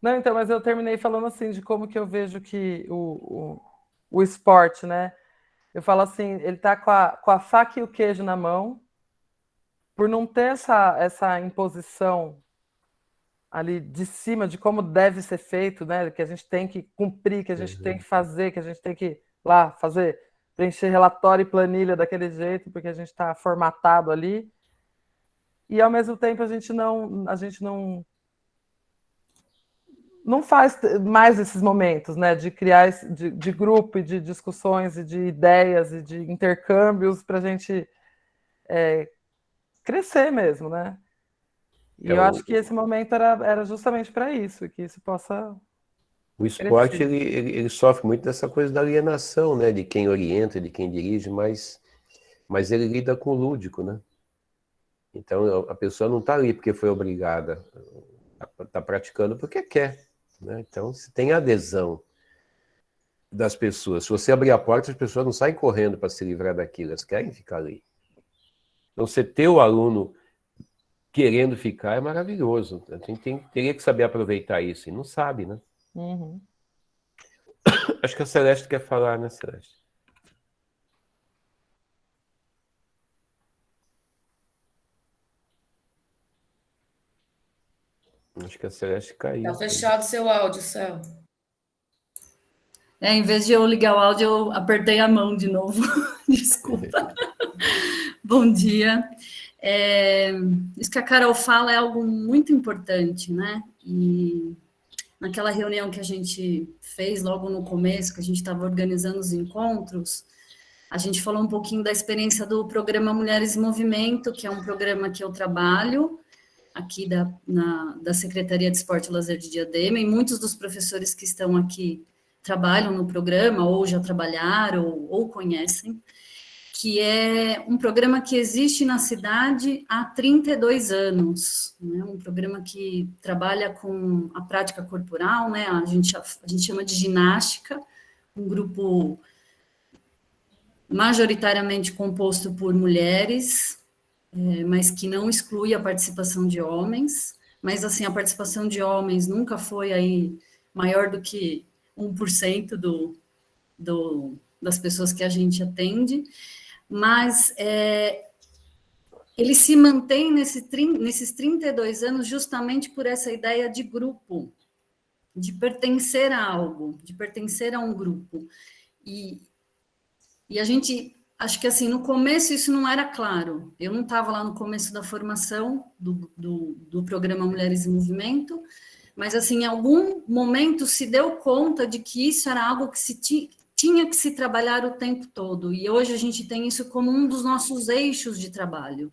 Não, então, mas eu terminei falando assim de como que eu vejo que o esporte, né? Eu falo assim, ele tá com a faca e o queijo na mão, por não ter essa imposição ali de cima de como deve ser feito, né? Que a gente tem que cumprir, que a gente tem que fazer, que a gente tem que ir lá fazer, preencher relatório e planilha daquele jeito, porque a gente está formatado ali. E ao mesmo tempo a gente não faz mais esses momentos, né? De criar de grupo e de discussões e de ideias e de intercâmbios para a gente crescer mesmo, né? E eu acho que esse momento era justamente para isso, que isso possa O esporte crescer. ele sofre muito dessa coisa da alienação, né? De quem orienta, de quem dirige, mas ele lida com o lúdico, né? Então a pessoa não está ali porque foi obrigada, está praticando porque quer, né? Então se tem adesão das pessoas, se você abrir a porta, as pessoas não saem correndo para se livrar daquilo, elas querem ficar ali. Então você ter o aluno querendo ficar é maravilhoso. A gente teria que saber aproveitar isso, e não sabe, né? Uhum. Acho que a Celeste quer falar, né, Celeste? Acho que a Celeste Tá caiu. fechado seu áudio, Céu. Em vez de eu ligar o áudio, eu apertei a mão de novo. Desculpa. Bom dia. Isso que a Carol fala é algo muito importante, né? E naquela reunião que a gente fez logo no começo, que a gente estava organizando os encontros, a gente falou um pouquinho da experiência do programa Mulheres em Movimento, que é um programa que eu trabalho aqui da Secretaria de Esporte e Lazer de Diadema, e muitos dos professores que estão aqui trabalham no programa, ou já trabalharam, ou conhecem, que é um programa que existe na cidade há 32 anos, né? Um programa que trabalha com a prática corporal, né? A gente chama de ginástica, um grupo majoritariamente composto por mulheres, mas que não exclui a participação de homens, mas assim, a participação de homens nunca foi aí maior do que 1% das pessoas que a gente atende, mas ele se mantém nesses 32 anos justamente por essa ideia de grupo, de pertencer a algo, de pertencer a um grupo. E a gente, acho que assim, no começo isso não era claro. Eu não estava lá no começo da formação do programa Mulheres em Movimento, mas assim, em algum momento se deu conta de que isso era algo que tinha que se trabalhar o tempo todo. E hoje a gente tem isso como um dos nossos eixos de trabalho.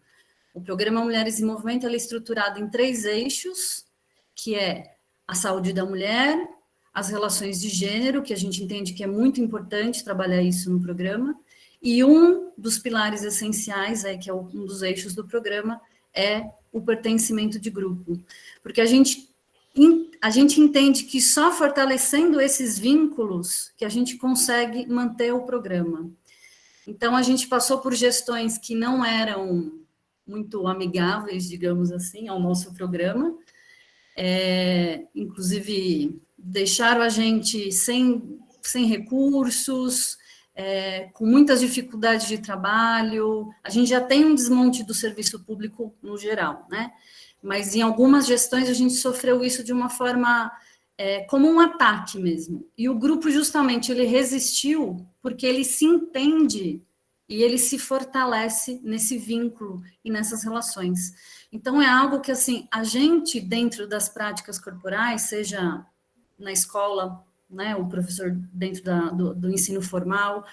O programa Mulheres em Movimento é estruturado em 3 eixos, que é a saúde da mulher, as relações de gênero, que a gente entende que é muito importante trabalhar isso no programa, e um dos pilares essenciais, que é um dos eixos do programa, é o pertencimento de grupo. Porque a gente entende que só fortalecendo esses vínculos que a gente consegue manter o programa. Então, a gente passou por gestões que não eram muito amigáveis, digamos assim, ao nosso programa, inclusive deixaram a gente sem recursos, com muitas dificuldades de trabalho. A gente já tem um desmonte do serviço público no geral, né? Mas em algumas gestões a gente sofreu isso de uma forma como um ataque mesmo. E o grupo, justamente, ele resistiu porque ele se entende e ele se fortalece nesse vínculo e nessas relações. Então, é algo que, assim, a gente, dentro das práticas corporais, seja na escola, né, o professor dentro do ensino formal,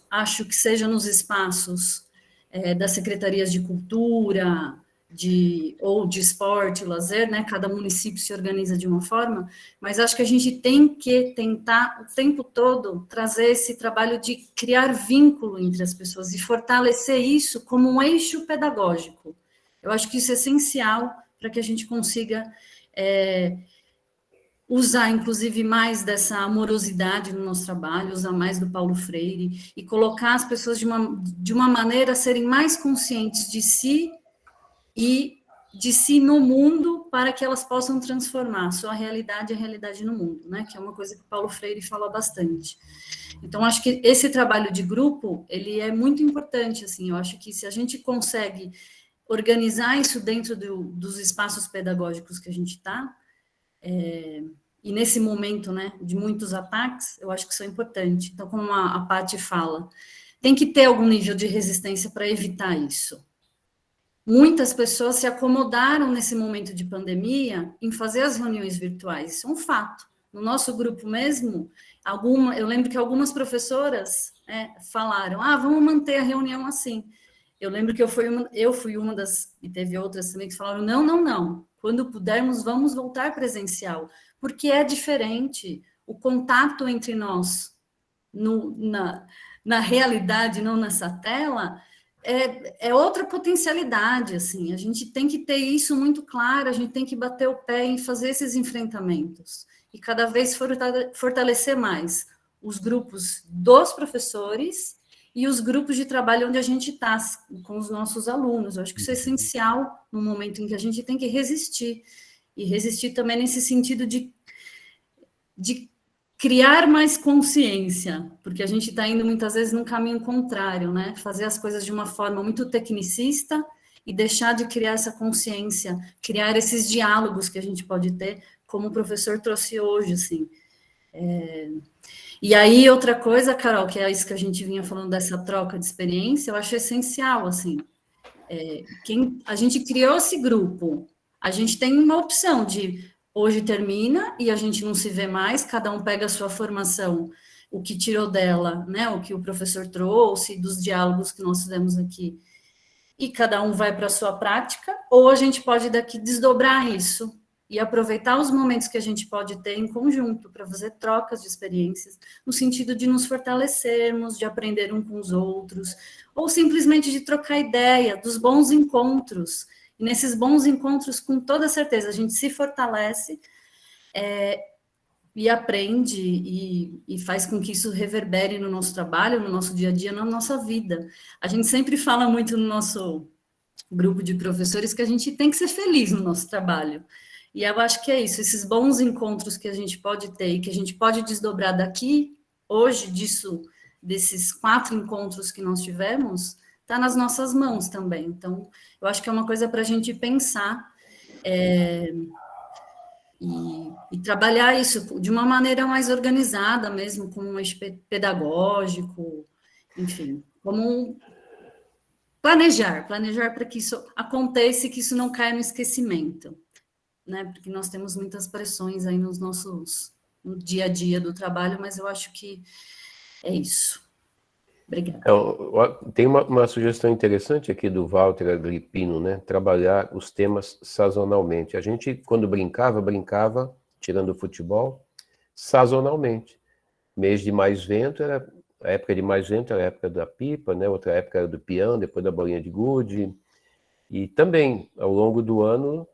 acho que seja nos espaços das secretarias de cultura, ou de esporte, lazer, né? Cada município se organiza de uma forma, mas acho que a gente tem que tentar o tempo todo trazer esse trabalho de criar vínculo entre as pessoas e fortalecer isso como um eixo pedagógico. Eu acho que isso é essencial para que a gente consiga usar, inclusive, mais dessa amorosidade no nosso trabalho, usar mais do Paulo Freire e colocar as pessoas de uma maneira a serem mais conscientes de si e de si no mundo, para que elas possam transformar a sua realidade e a realidade no mundo, né? Que é uma coisa que o Paulo Freire fala bastante. Então, acho que esse trabalho de grupo, ele é muito importante, assim, eu acho que se a gente consegue organizar isso dentro dos espaços pedagógicos que a gente está, e nesse momento, né, de muitos ataques, eu acho que isso é importante. Então, como a Paty fala, tem que ter algum nível de resistência para evitar isso. Muitas pessoas se acomodaram nesse momento de pandemia em fazer as reuniões virtuais, isso é um fato. No nosso grupo mesmo, eu lembro que algumas professoras falaram, vamos manter a reunião assim. Eu lembro que eu fui uma das, e teve outras também que falaram, não, quando pudermos, vamos voltar presencial, porque é diferente o contato entre nós na realidade, não nessa tela, é outra potencialidade, assim, a gente tem que ter isso muito claro, a gente tem que bater o pé em fazer esses enfrentamentos, e cada vez fortalecer mais os grupos dos professores e os grupos de trabalho onde a gente está com os nossos alunos. Eu acho que isso é essencial no momento em que a gente tem que resistir, e resistir também nesse sentido de criar mais consciência, porque a gente está indo muitas vezes num caminho contrário, né? Fazer as coisas de uma forma muito tecnicista e deixar de criar essa consciência, criar esses diálogos que a gente pode ter, como o professor trouxe hoje, assim. E aí, outra coisa, Carol, que é isso que a gente vinha falando dessa troca de experiência, eu acho essencial, assim. A gente criou esse grupo, a gente tem uma opção de hoje termina e a gente não se vê mais, cada um pega a sua formação, o que tirou dela, né, o que o professor trouxe, dos diálogos que nós fizemos aqui, e cada um vai para a sua prática, ou a gente pode daqui desdobrar isso e aproveitar os momentos que a gente pode ter em conjunto para fazer trocas de experiências, no sentido de nos fortalecermos, de aprender um com os outros, ou simplesmente de trocar ideia, dos bons encontros. E nesses bons encontros, com toda certeza, a gente se fortalece e aprende e faz com que isso reverbere no nosso trabalho, no nosso dia a dia, na nossa vida. A gente sempre fala muito no nosso grupo de professores que a gente tem que ser feliz no nosso trabalho. E eu acho que é isso, esses bons encontros que a gente pode ter e que a gente pode desdobrar daqui, hoje, desses 4 encontros que nós tivemos, está nas nossas mãos também. Então, eu acho que é uma coisa para a gente pensar e trabalhar isso de uma maneira mais organizada mesmo, com um eixo pedagógico, enfim, como planejar para que isso aconteça e que isso não caia no esquecimento, né? Porque nós temos muitas pressões aí no dia a dia do trabalho, mas eu acho que é isso. Obrigada. Tem uma sugestão interessante aqui do Walter Agripino, né? Trabalhar os temas sazonalmente. A gente, quando brincava, tirando o futebol, sazonalmente. Mês de mais vento, a época de mais vento era a época da pipa, né? Outra época era do peão, depois da bolinha de gude. E também, ao longo do ano,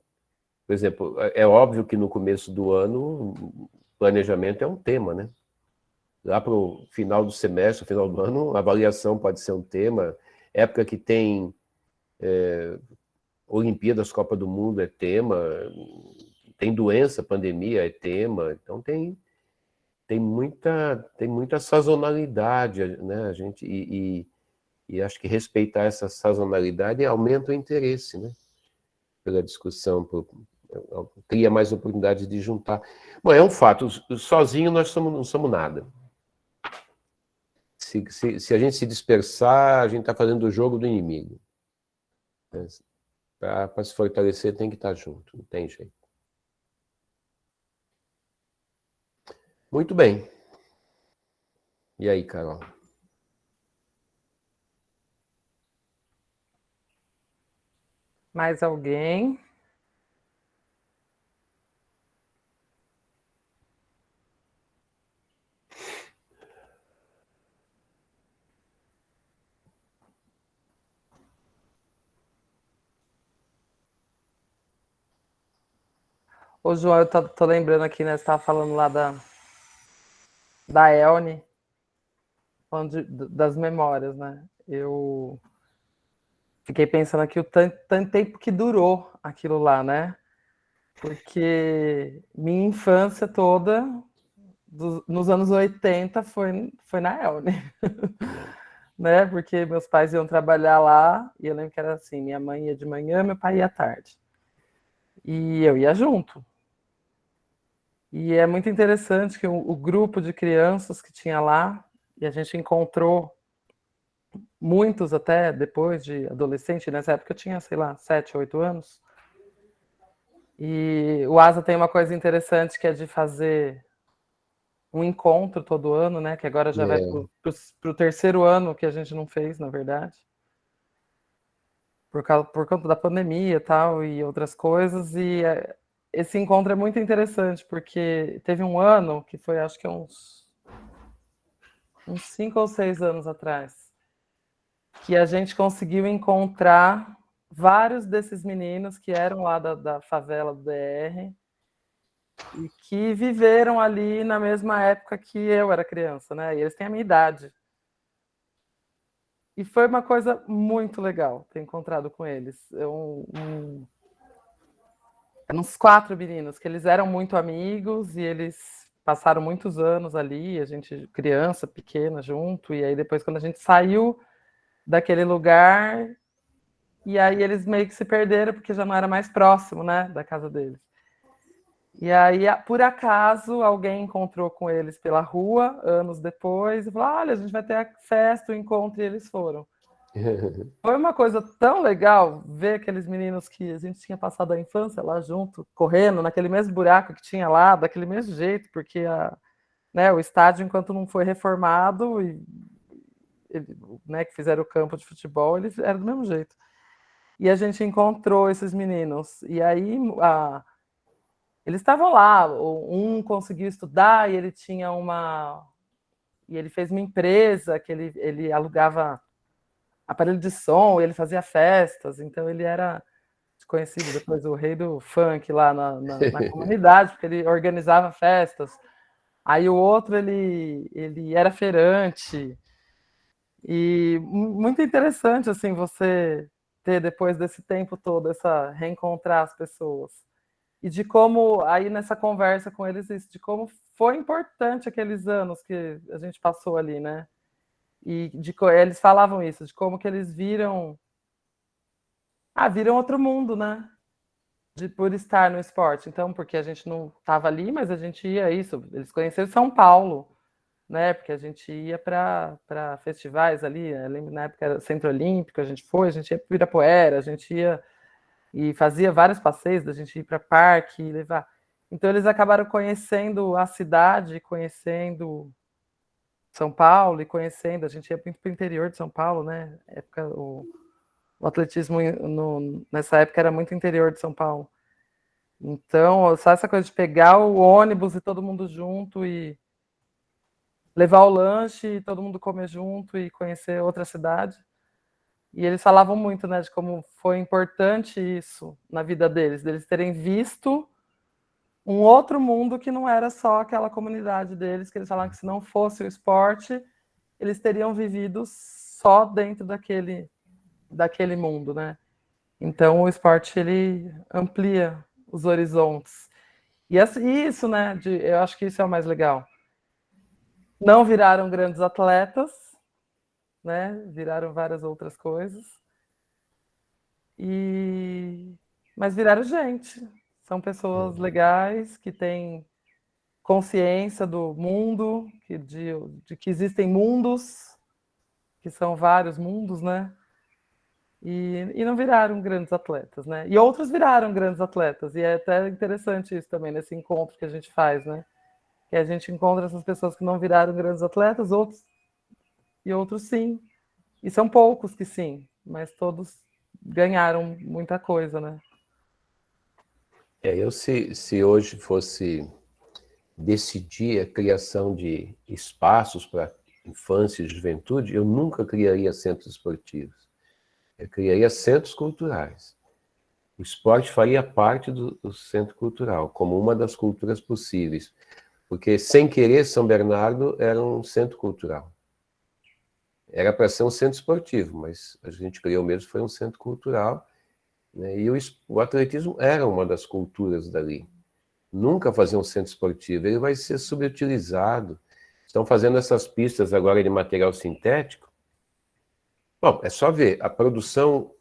por exemplo, é óbvio que no começo do ano, planejamento é um tema, né? Lá para o final do semestre, final do ano, a avaliação pode ser um tema. Época que tem Olimpíadas, Copa do Mundo é tema. Tem doença, pandemia é tema. Então tem muita sazonalidade, né? A gente, e acho que respeitar essa sazonalidade aumenta o interesse, né? Pela discussão, cria mais oportunidades de juntar. Bom, é um fato, sozinho nós não somos nada. Se a gente se dispersar, a gente está fazendo o jogo do inimigo. Para se fortalecer, tem que estar junto, não tem jeito. Muito bem. E aí, Carol? Mais alguém? Ô, João, eu tô lembrando aqui, né? Você estava falando lá da Elne, falando das memórias, né? Eu fiquei pensando aqui o tanto tempo que durou aquilo lá, né? Porque minha infância toda, nos anos 80, foi na Elne. Né? Porque meus pais iam trabalhar lá, e eu lembro que era assim, minha mãe ia de manhã, meu pai ia à tarde. E eu ia junto. E é muito interessante que o grupo de crianças que tinha lá, e a gente encontrou muitos até depois de adolescente, nessa época eu tinha, sei lá, 7, 8 anos. E o ASA tem uma coisa interessante que é de fazer um encontro todo ano, né? Que agora já vai para o terceiro ano que a gente não fez, na verdade. Por conta da pandemia e tal, e outras coisas. E esse encontro é muito interessante, porque teve um ano, que foi acho que uns 5 ou 6 anos atrás, que a gente conseguiu encontrar vários desses meninos que eram lá da favela do DR e que viveram ali na mesma época que eu era criança, né? E eles têm a minha idade. E foi uma coisa muito legal ter encontrado com eles. Eram uns 4 meninos que eles eram muito amigos e eles passaram muitos anos ali, a gente criança, pequena, junto. E aí depois quando a gente saiu daquele lugar, e aí eles meio que se perderam porque já não era mais próximo, né, da casa deles. E aí, por acaso, alguém encontrou com eles pela rua, anos depois, e falou, olha, a gente vai ter a festa, o encontro, e eles foram. Foi uma coisa tão legal ver aqueles meninos que a gente tinha passado a infância lá junto, correndo, naquele mesmo buraco que tinha lá, daquele mesmo jeito, porque né, o estádio, enquanto não foi reformado, né, que fizeram o campo de futebol, ele era do mesmo jeito. E a gente encontrou esses meninos. E aí eles estavam lá, um conseguiu estudar e ele tinha e ele fez uma empresa que ele alugava aparelho de som, e ele fazia festas, então ele era conhecido depois o rei do funk lá na comunidade, porque ele organizava festas. Aí o outro, ele era feirante. E muito interessante, assim, você ter, depois desse tempo todo, reencontrar as pessoas. E de como, aí nessa conversa com eles, de como foi importante aqueles anos que a gente passou ali, né? E eles falavam isso, de como que eles viram outro mundo, né? Por estar no esporte. Então, porque a gente não estava ali, mas a gente ia isso. Eles conheceram São Paulo, né? Porque a gente ia para festivais ali. Eu lembro na época era Centro Olímpico, a gente ia para Ibirapuera, a gente ia e fazia vários passeios da gente ir para parque e levar. Então eles acabaram conhecendo a cidade, conhecendo São Paulo e conhecendo. A gente ia muito para o interior de São Paulo, né? O atletismo nessa época era muito interior de São Paulo. Então, só essa coisa de pegar o ônibus e todo mundo junto e levar o lanche e todo mundo comer junto e conhecer outra cidade. E eles falavam muito, né, de como foi importante isso na vida deles terem visto um outro mundo que não era só aquela comunidade deles, que eles falavam que se não fosse o esporte, eles teriam vivido só dentro daquele mundo, né? Então o esporte ele amplia os horizontes. E isso, né? Eu acho que isso é o mais legal. Não viraram grandes atletas, né? Viraram várias outras coisas. Mas viraram gente, São pessoas legais que têm consciência do mundo, de que existem mundos, que são vários mundos, né? E não viraram grandes atletas, né? E outros viraram grandes atletas, e é até interessante isso também, nesse encontro que a gente faz, né? Que a gente encontra essas pessoas que não viraram grandes atletas, outros sim. E são poucos que sim, mas todos ganharam muita coisa, né? Se hoje fosse decidir a criação de espaços para infância e juventude, eu nunca criaria centros esportivos. Eu criaria centros culturais. O esporte faria parte do centro cultural, como uma das culturas possíveis. Porque, sem querer, São Bernardo era um centro cultural. Era para ser um centro esportivo, mas a gente criou mesmo, foi um centro cultural, né? E o atletismo era uma das culturas dali. Nunca fazer um centro esportivo, ele vai ser subutilizado. Estão fazendo essas pistas agora de material sintético. Bom, é só ver, a produção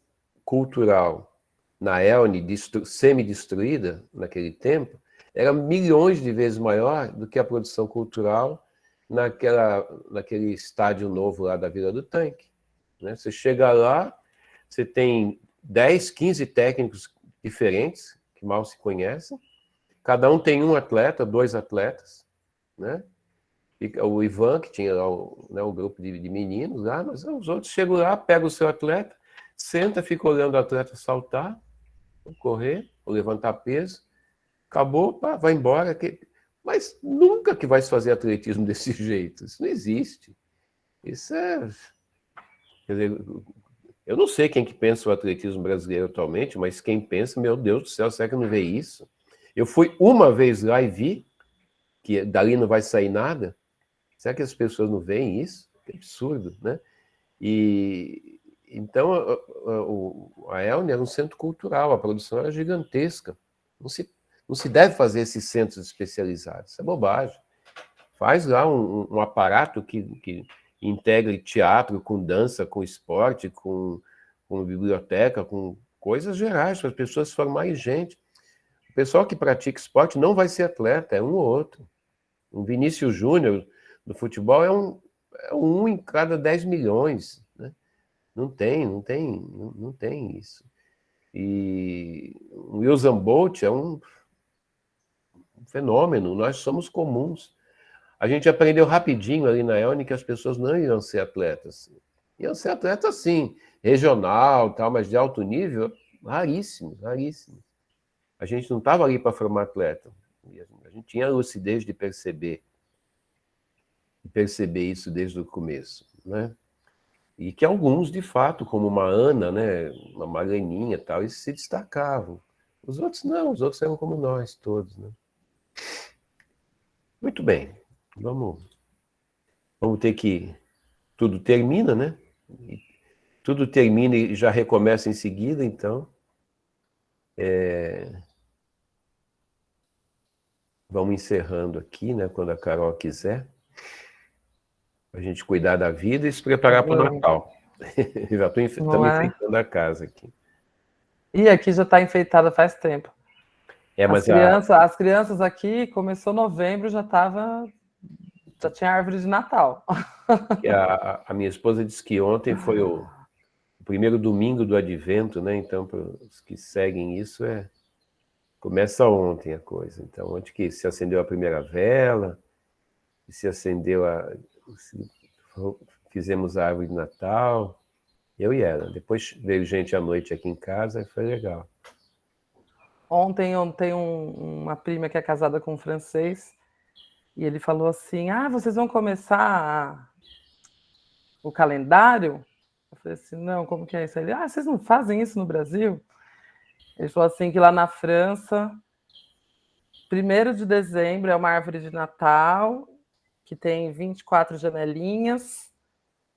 cultural na ELNE, semi-destruída naquele tempo, era milhões de vezes maior do que a produção cultural naquele estádio novo lá da Vila do Tanque. Né? Você chega lá, você tem 10, 15 técnicos diferentes, que mal se conhecem, cada um tem um atleta, 2 atletas, né? O Ivan, que tinha lá o grupo de meninos lá, mas os outros chegam lá, pegam o seu atleta, senta, fica olhando o atleta saltar, correr, ou levantar peso, acabou, pá, vai embora. Mas nunca que vai se fazer atletismo desse jeito. Isso não existe. Isso é... Quer dizer, eu não sei quem que pensa o atletismo brasileiro atualmente, mas quem pensa, meu Deus do céu, será que não vê isso? Eu fui uma vez lá e vi que dali não vai sair nada. Será que as pessoas não veem isso? Que absurdo, né? E então a ELNE era um centro cultural, a produção era gigantesca. Não se deve fazer esses centros especializados, isso é bobagem. Faz lá um aparato que integre teatro com dança, com esporte, com biblioteca, com coisas gerais, para as pessoas formarem gente. O pessoal que pratica esporte não vai ser atleta, é um ou outro. Um Vinícius Júnior do futebol é um em cada 10 milhões. Né? Não tem isso. E o Usain Bolt é um fenômeno, nós somos comuns. A gente aprendeu rapidinho ali na ELNE que as pessoas não iam ser atletas. Iam ser atletas, sim, regional, tal, mas de alto nível, raríssimos, raríssimos. A gente não estava ali para formar atleta. A gente tinha a lucidez de perceber isso desde o começo, né? E que alguns, de fato, como uma Ana, né, uma Marleninha, tal, eles se destacavam. Os outros não, os outros eram como nós todos, né? Muito bem, vamos ter que... Tudo termina, né? Tudo termina e já recomeça em seguida, então... Vamos encerrando aqui, né, quando a Carol quiser. A gente cuidar da vida e se preparar para o Natal. Já estamos enfeitando a casa aqui. E aqui já está enfeitada faz tempo. Mas as crianças aqui, começou novembro, já tinha árvore de Natal. A minha esposa disse que ontem foi o primeiro domingo do Advento, né? Então, para os que seguem isso, começa ontem a coisa. Então, ontem que se acendeu a primeira vela, se acendeu fizemos a árvore de Natal, eu e ela. Depois veio gente à noite aqui em casa e foi legal. Ontem eu tenho uma prima que é casada com um francês e ele falou assim, vocês vão começar o calendário? Eu falei assim, não, como que é isso? Ele, vocês não fazem isso no Brasil? Ele falou assim que lá na França, 1º de dezembro é uma árvore de Natal que tem 24 janelinhas,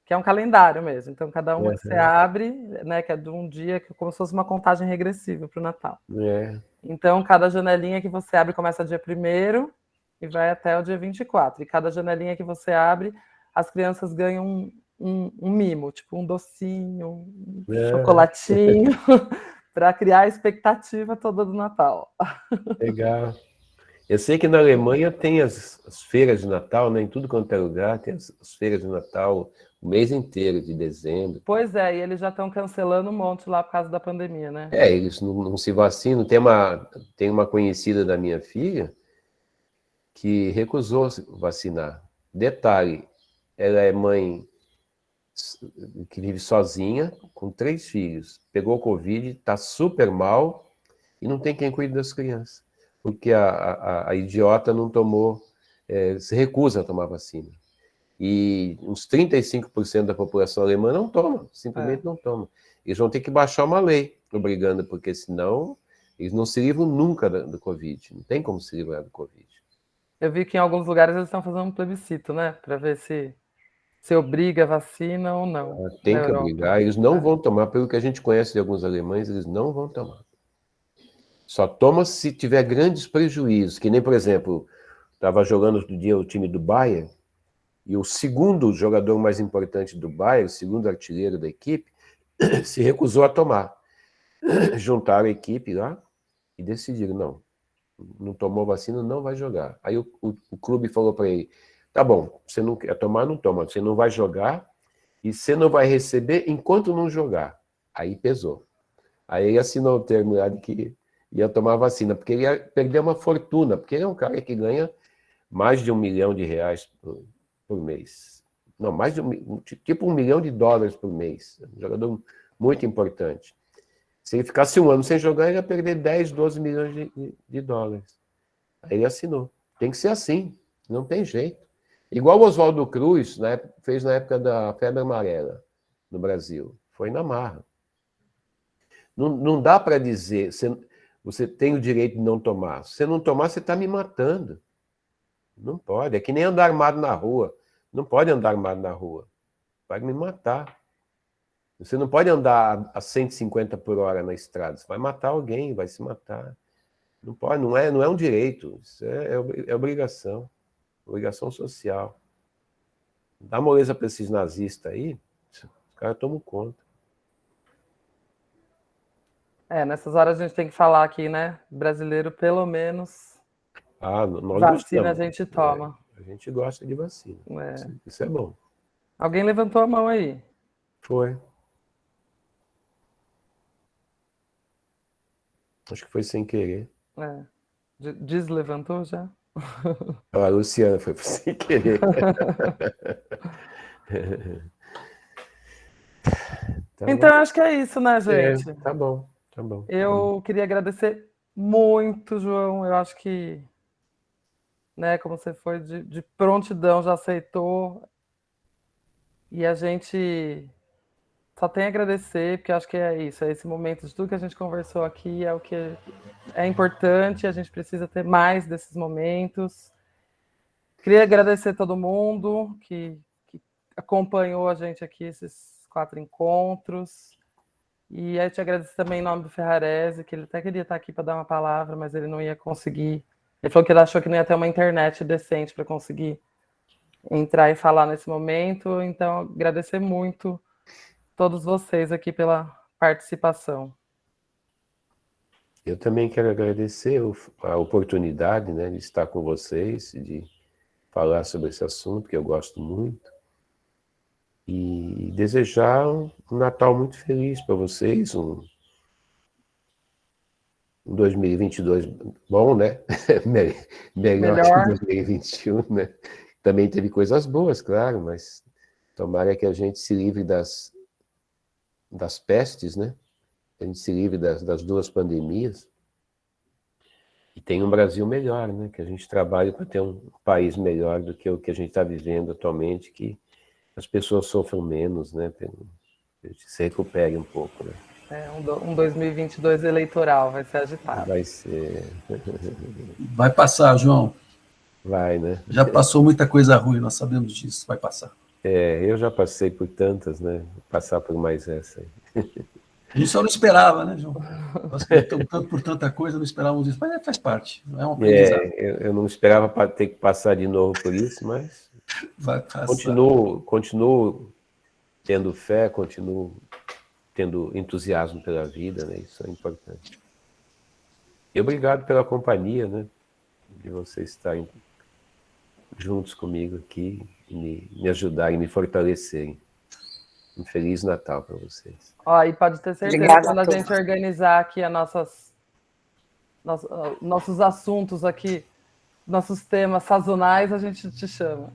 que é um calendário mesmo. Então, cada uma que você abre, né, que é de um dia, que é como se fosse uma contagem regressiva para o Natal. Então, cada janelinha que você abre começa dia 1º e vai até o dia 24. E cada janelinha que você abre, as crianças ganham um mimo, tipo um docinho, um chocolatinho, para criar a expectativa toda do Natal. Legal. Eu sei que na Alemanha tem as feiras de Natal, né? Em tudo quanto é lugar, tem as feiras de Natal o mês inteiro, de dezembro. Pois é, e eles já estão cancelando um monte lá por causa da pandemia, né? Eles não se vacinam. Tem uma conhecida da minha filha que recusou se vacinar. Detalhe, ela é mãe que vive sozinha, com 3 filhos. Pegou Covid, está super mal e não tem quem cuide das crianças. Porque a idiota não tomou, se recusa a tomar vacina. E uns 35% da população alemã não toma, simplesmente não toma. Eles vão ter que baixar uma lei obrigando, porque senão eles não se livram nunca do Covid. Não tem como se livrar do Covid. Eu vi que em alguns lugares eles estão fazendo um plebiscito, né? Para ver se obriga a vacina ou não. Tem que obrigar. Eles não vão tomar, pelo que a gente conhece de alguns alemães, eles não vão tomar. Só toma se tiver grandes prejuízos, que nem, por exemplo, estava jogando outro dia o time do Bayern, e o segundo jogador mais importante do Bayern, o segundo artilheiro da equipe, se recusou a tomar. Juntaram a equipe lá e decidiram, não tomou vacina, não vai jogar. Aí o clube falou para ele, tá bom, você não quer tomar, não toma, você não vai jogar e você não vai receber enquanto não jogar. Aí pesou. Aí ele assinou o termo lá de que ia tomar vacina, porque ele ia perder uma fortuna, porque ele é um cara que ganha mais de R$1 milhão por mês. Não, mais de tipo $1 milhão por mês. Um jogador muito importante. Se ele ficasse 1 ano sem jogar, ele ia perder 10, 12 milhões de dólares. Aí ele assinou. Tem que ser assim, não tem jeito. Igual o Oswaldo Cruz, né, fez na época da febre amarela no Brasil. Foi na marra. Não dá para dizer, você tem o direito de não tomar. Se você não tomar, você está me matando. Não pode. É que nem andar armado na rua. Não pode andar armado na rua. Vai me matar. Você não pode andar a 150 por hora na estrada. Você vai matar alguém, vai se matar. Não pode, não é um direito. Isso é obrigação. Obrigação social. Dá moleza para esses nazistas aí, os caras tomam conta. Nessas horas a gente tem que falar aqui, né? Brasileiro, pelo menos, Nós vacina gostamos. a gente toma. A gente gosta de vacina. Isso é bom. Alguém levantou a mão aí. Foi. Acho que foi sem querer. Deslevantou já? A Luciana foi sem querer. Então, acho que é isso, né, gente? Tá bom, tá bom. Eu queria agradecer muito, João. Eu acho que, né, como você foi de prontidão, já aceitou. E a gente só tem a agradecer, porque eu acho que é isso, é esse momento de tudo que a gente conversou aqui, é o que é importante, a gente precisa ter mais desses momentos. Queria agradecer a todo mundo que acompanhou a gente aqui, esses 4 encontros. E aí te agradeço também em nome do Ferrarese, que ele até queria estar aqui para dar uma palavra, mas ele não ia conseguir. Ele falou que ele achou que não ia ter uma internet decente para conseguir entrar e falar nesse momento. Então, agradecer muito todos vocês aqui pela participação. Eu também quero agradecer a oportunidade, né, de estar com vocês, de falar sobre esse assunto que eu gosto muito. E desejar um Natal muito feliz para vocês, um 2022 bom, né? Melhor que 2021, né? Também teve coisas boas, claro, mas tomara que a gente se livre das pestes, né? A gente se livre das 2 pandemias e tenha um Brasil melhor, né? Que a gente trabalhe para ter um país melhor do que o que a gente está vivendo atualmente, que as pessoas sofram menos, né? A gente se recupere um pouco, né? Um 2022 eleitoral vai ser agitado. Vai ser. Vai passar, João. Vai, né? Já passou muita coisa ruim, nós sabemos disso, vai passar. Eu já passei por tantas, né? Vou passar por mais essa aí. A gente só não esperava, né, João? Nós lutamos por tanta coisa, não esperávamos isso, mas faz parte. É um aprendizado. Eu não esperava ter que passar de novo por isso, mas vai passar. Continuo tendo fé, continuo tendo entusiasmo pela vida, né? Isso é importante. E obrigado pela companhia, né? De vocês estarem juntos comigo aqui e me ajudarem, me fortalecerem. Um Feliz Natal para vocês. Ó, e pode ter certeza, Obrigada quando a a todos. gente organizar aqui nossos assuntos aqui, nossos temas sazonais, a gente te chama.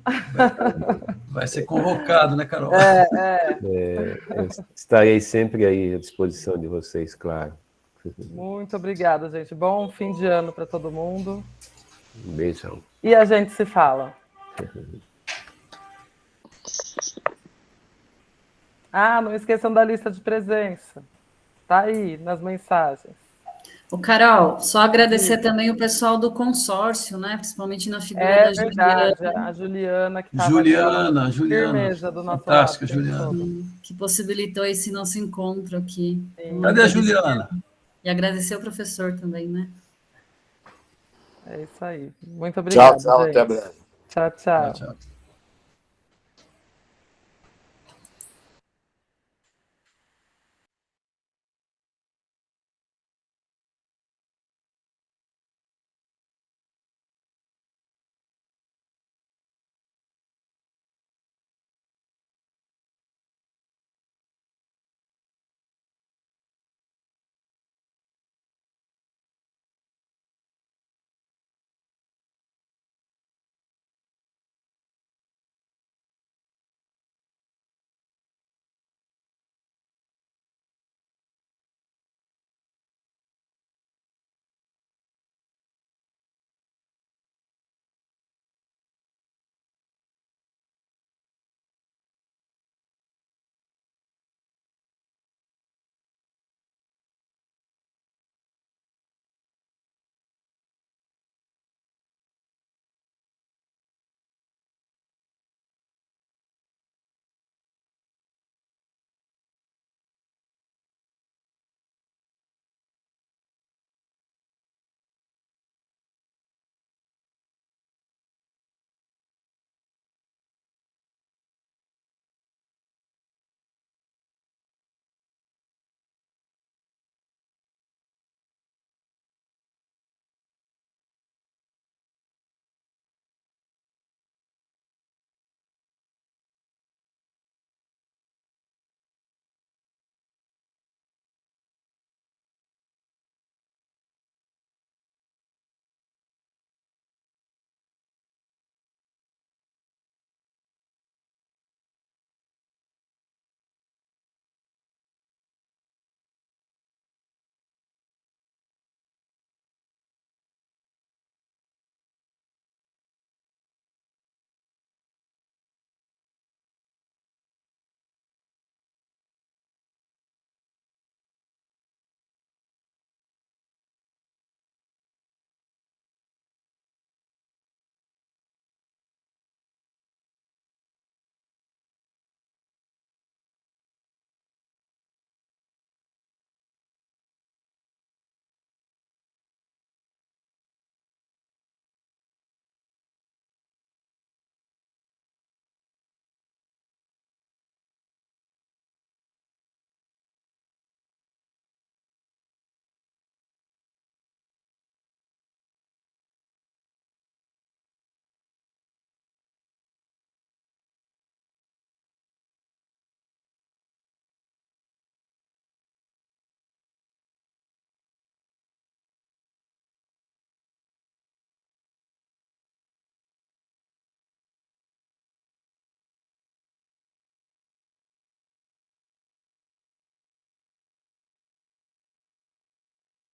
Vai ser convocado, né, Carol? Eu estarei sempre aí à disposição de vocês, claro. Muito obrigada, gente. Bom fim de ano para todo mundo. Um beijão. E a gente se fala. Ah, não esqueçam da lista de presença. Tá aí nas mensagens. O Carol, só agradecer também o pessoal do consórcio, né? Principalmente na figura É da verdade, Juliana, a Juliana que estava Juliana, firmeza do nosso fantástica, lado. Juliana. que possibilitou esse nosso encontro aqui. Então, Cadê a agradecer- Juliana? E agradecer ao professor também, né? É isso aí. Muito obrigada, gente. Até breve. Tchau, tchau. Tchau.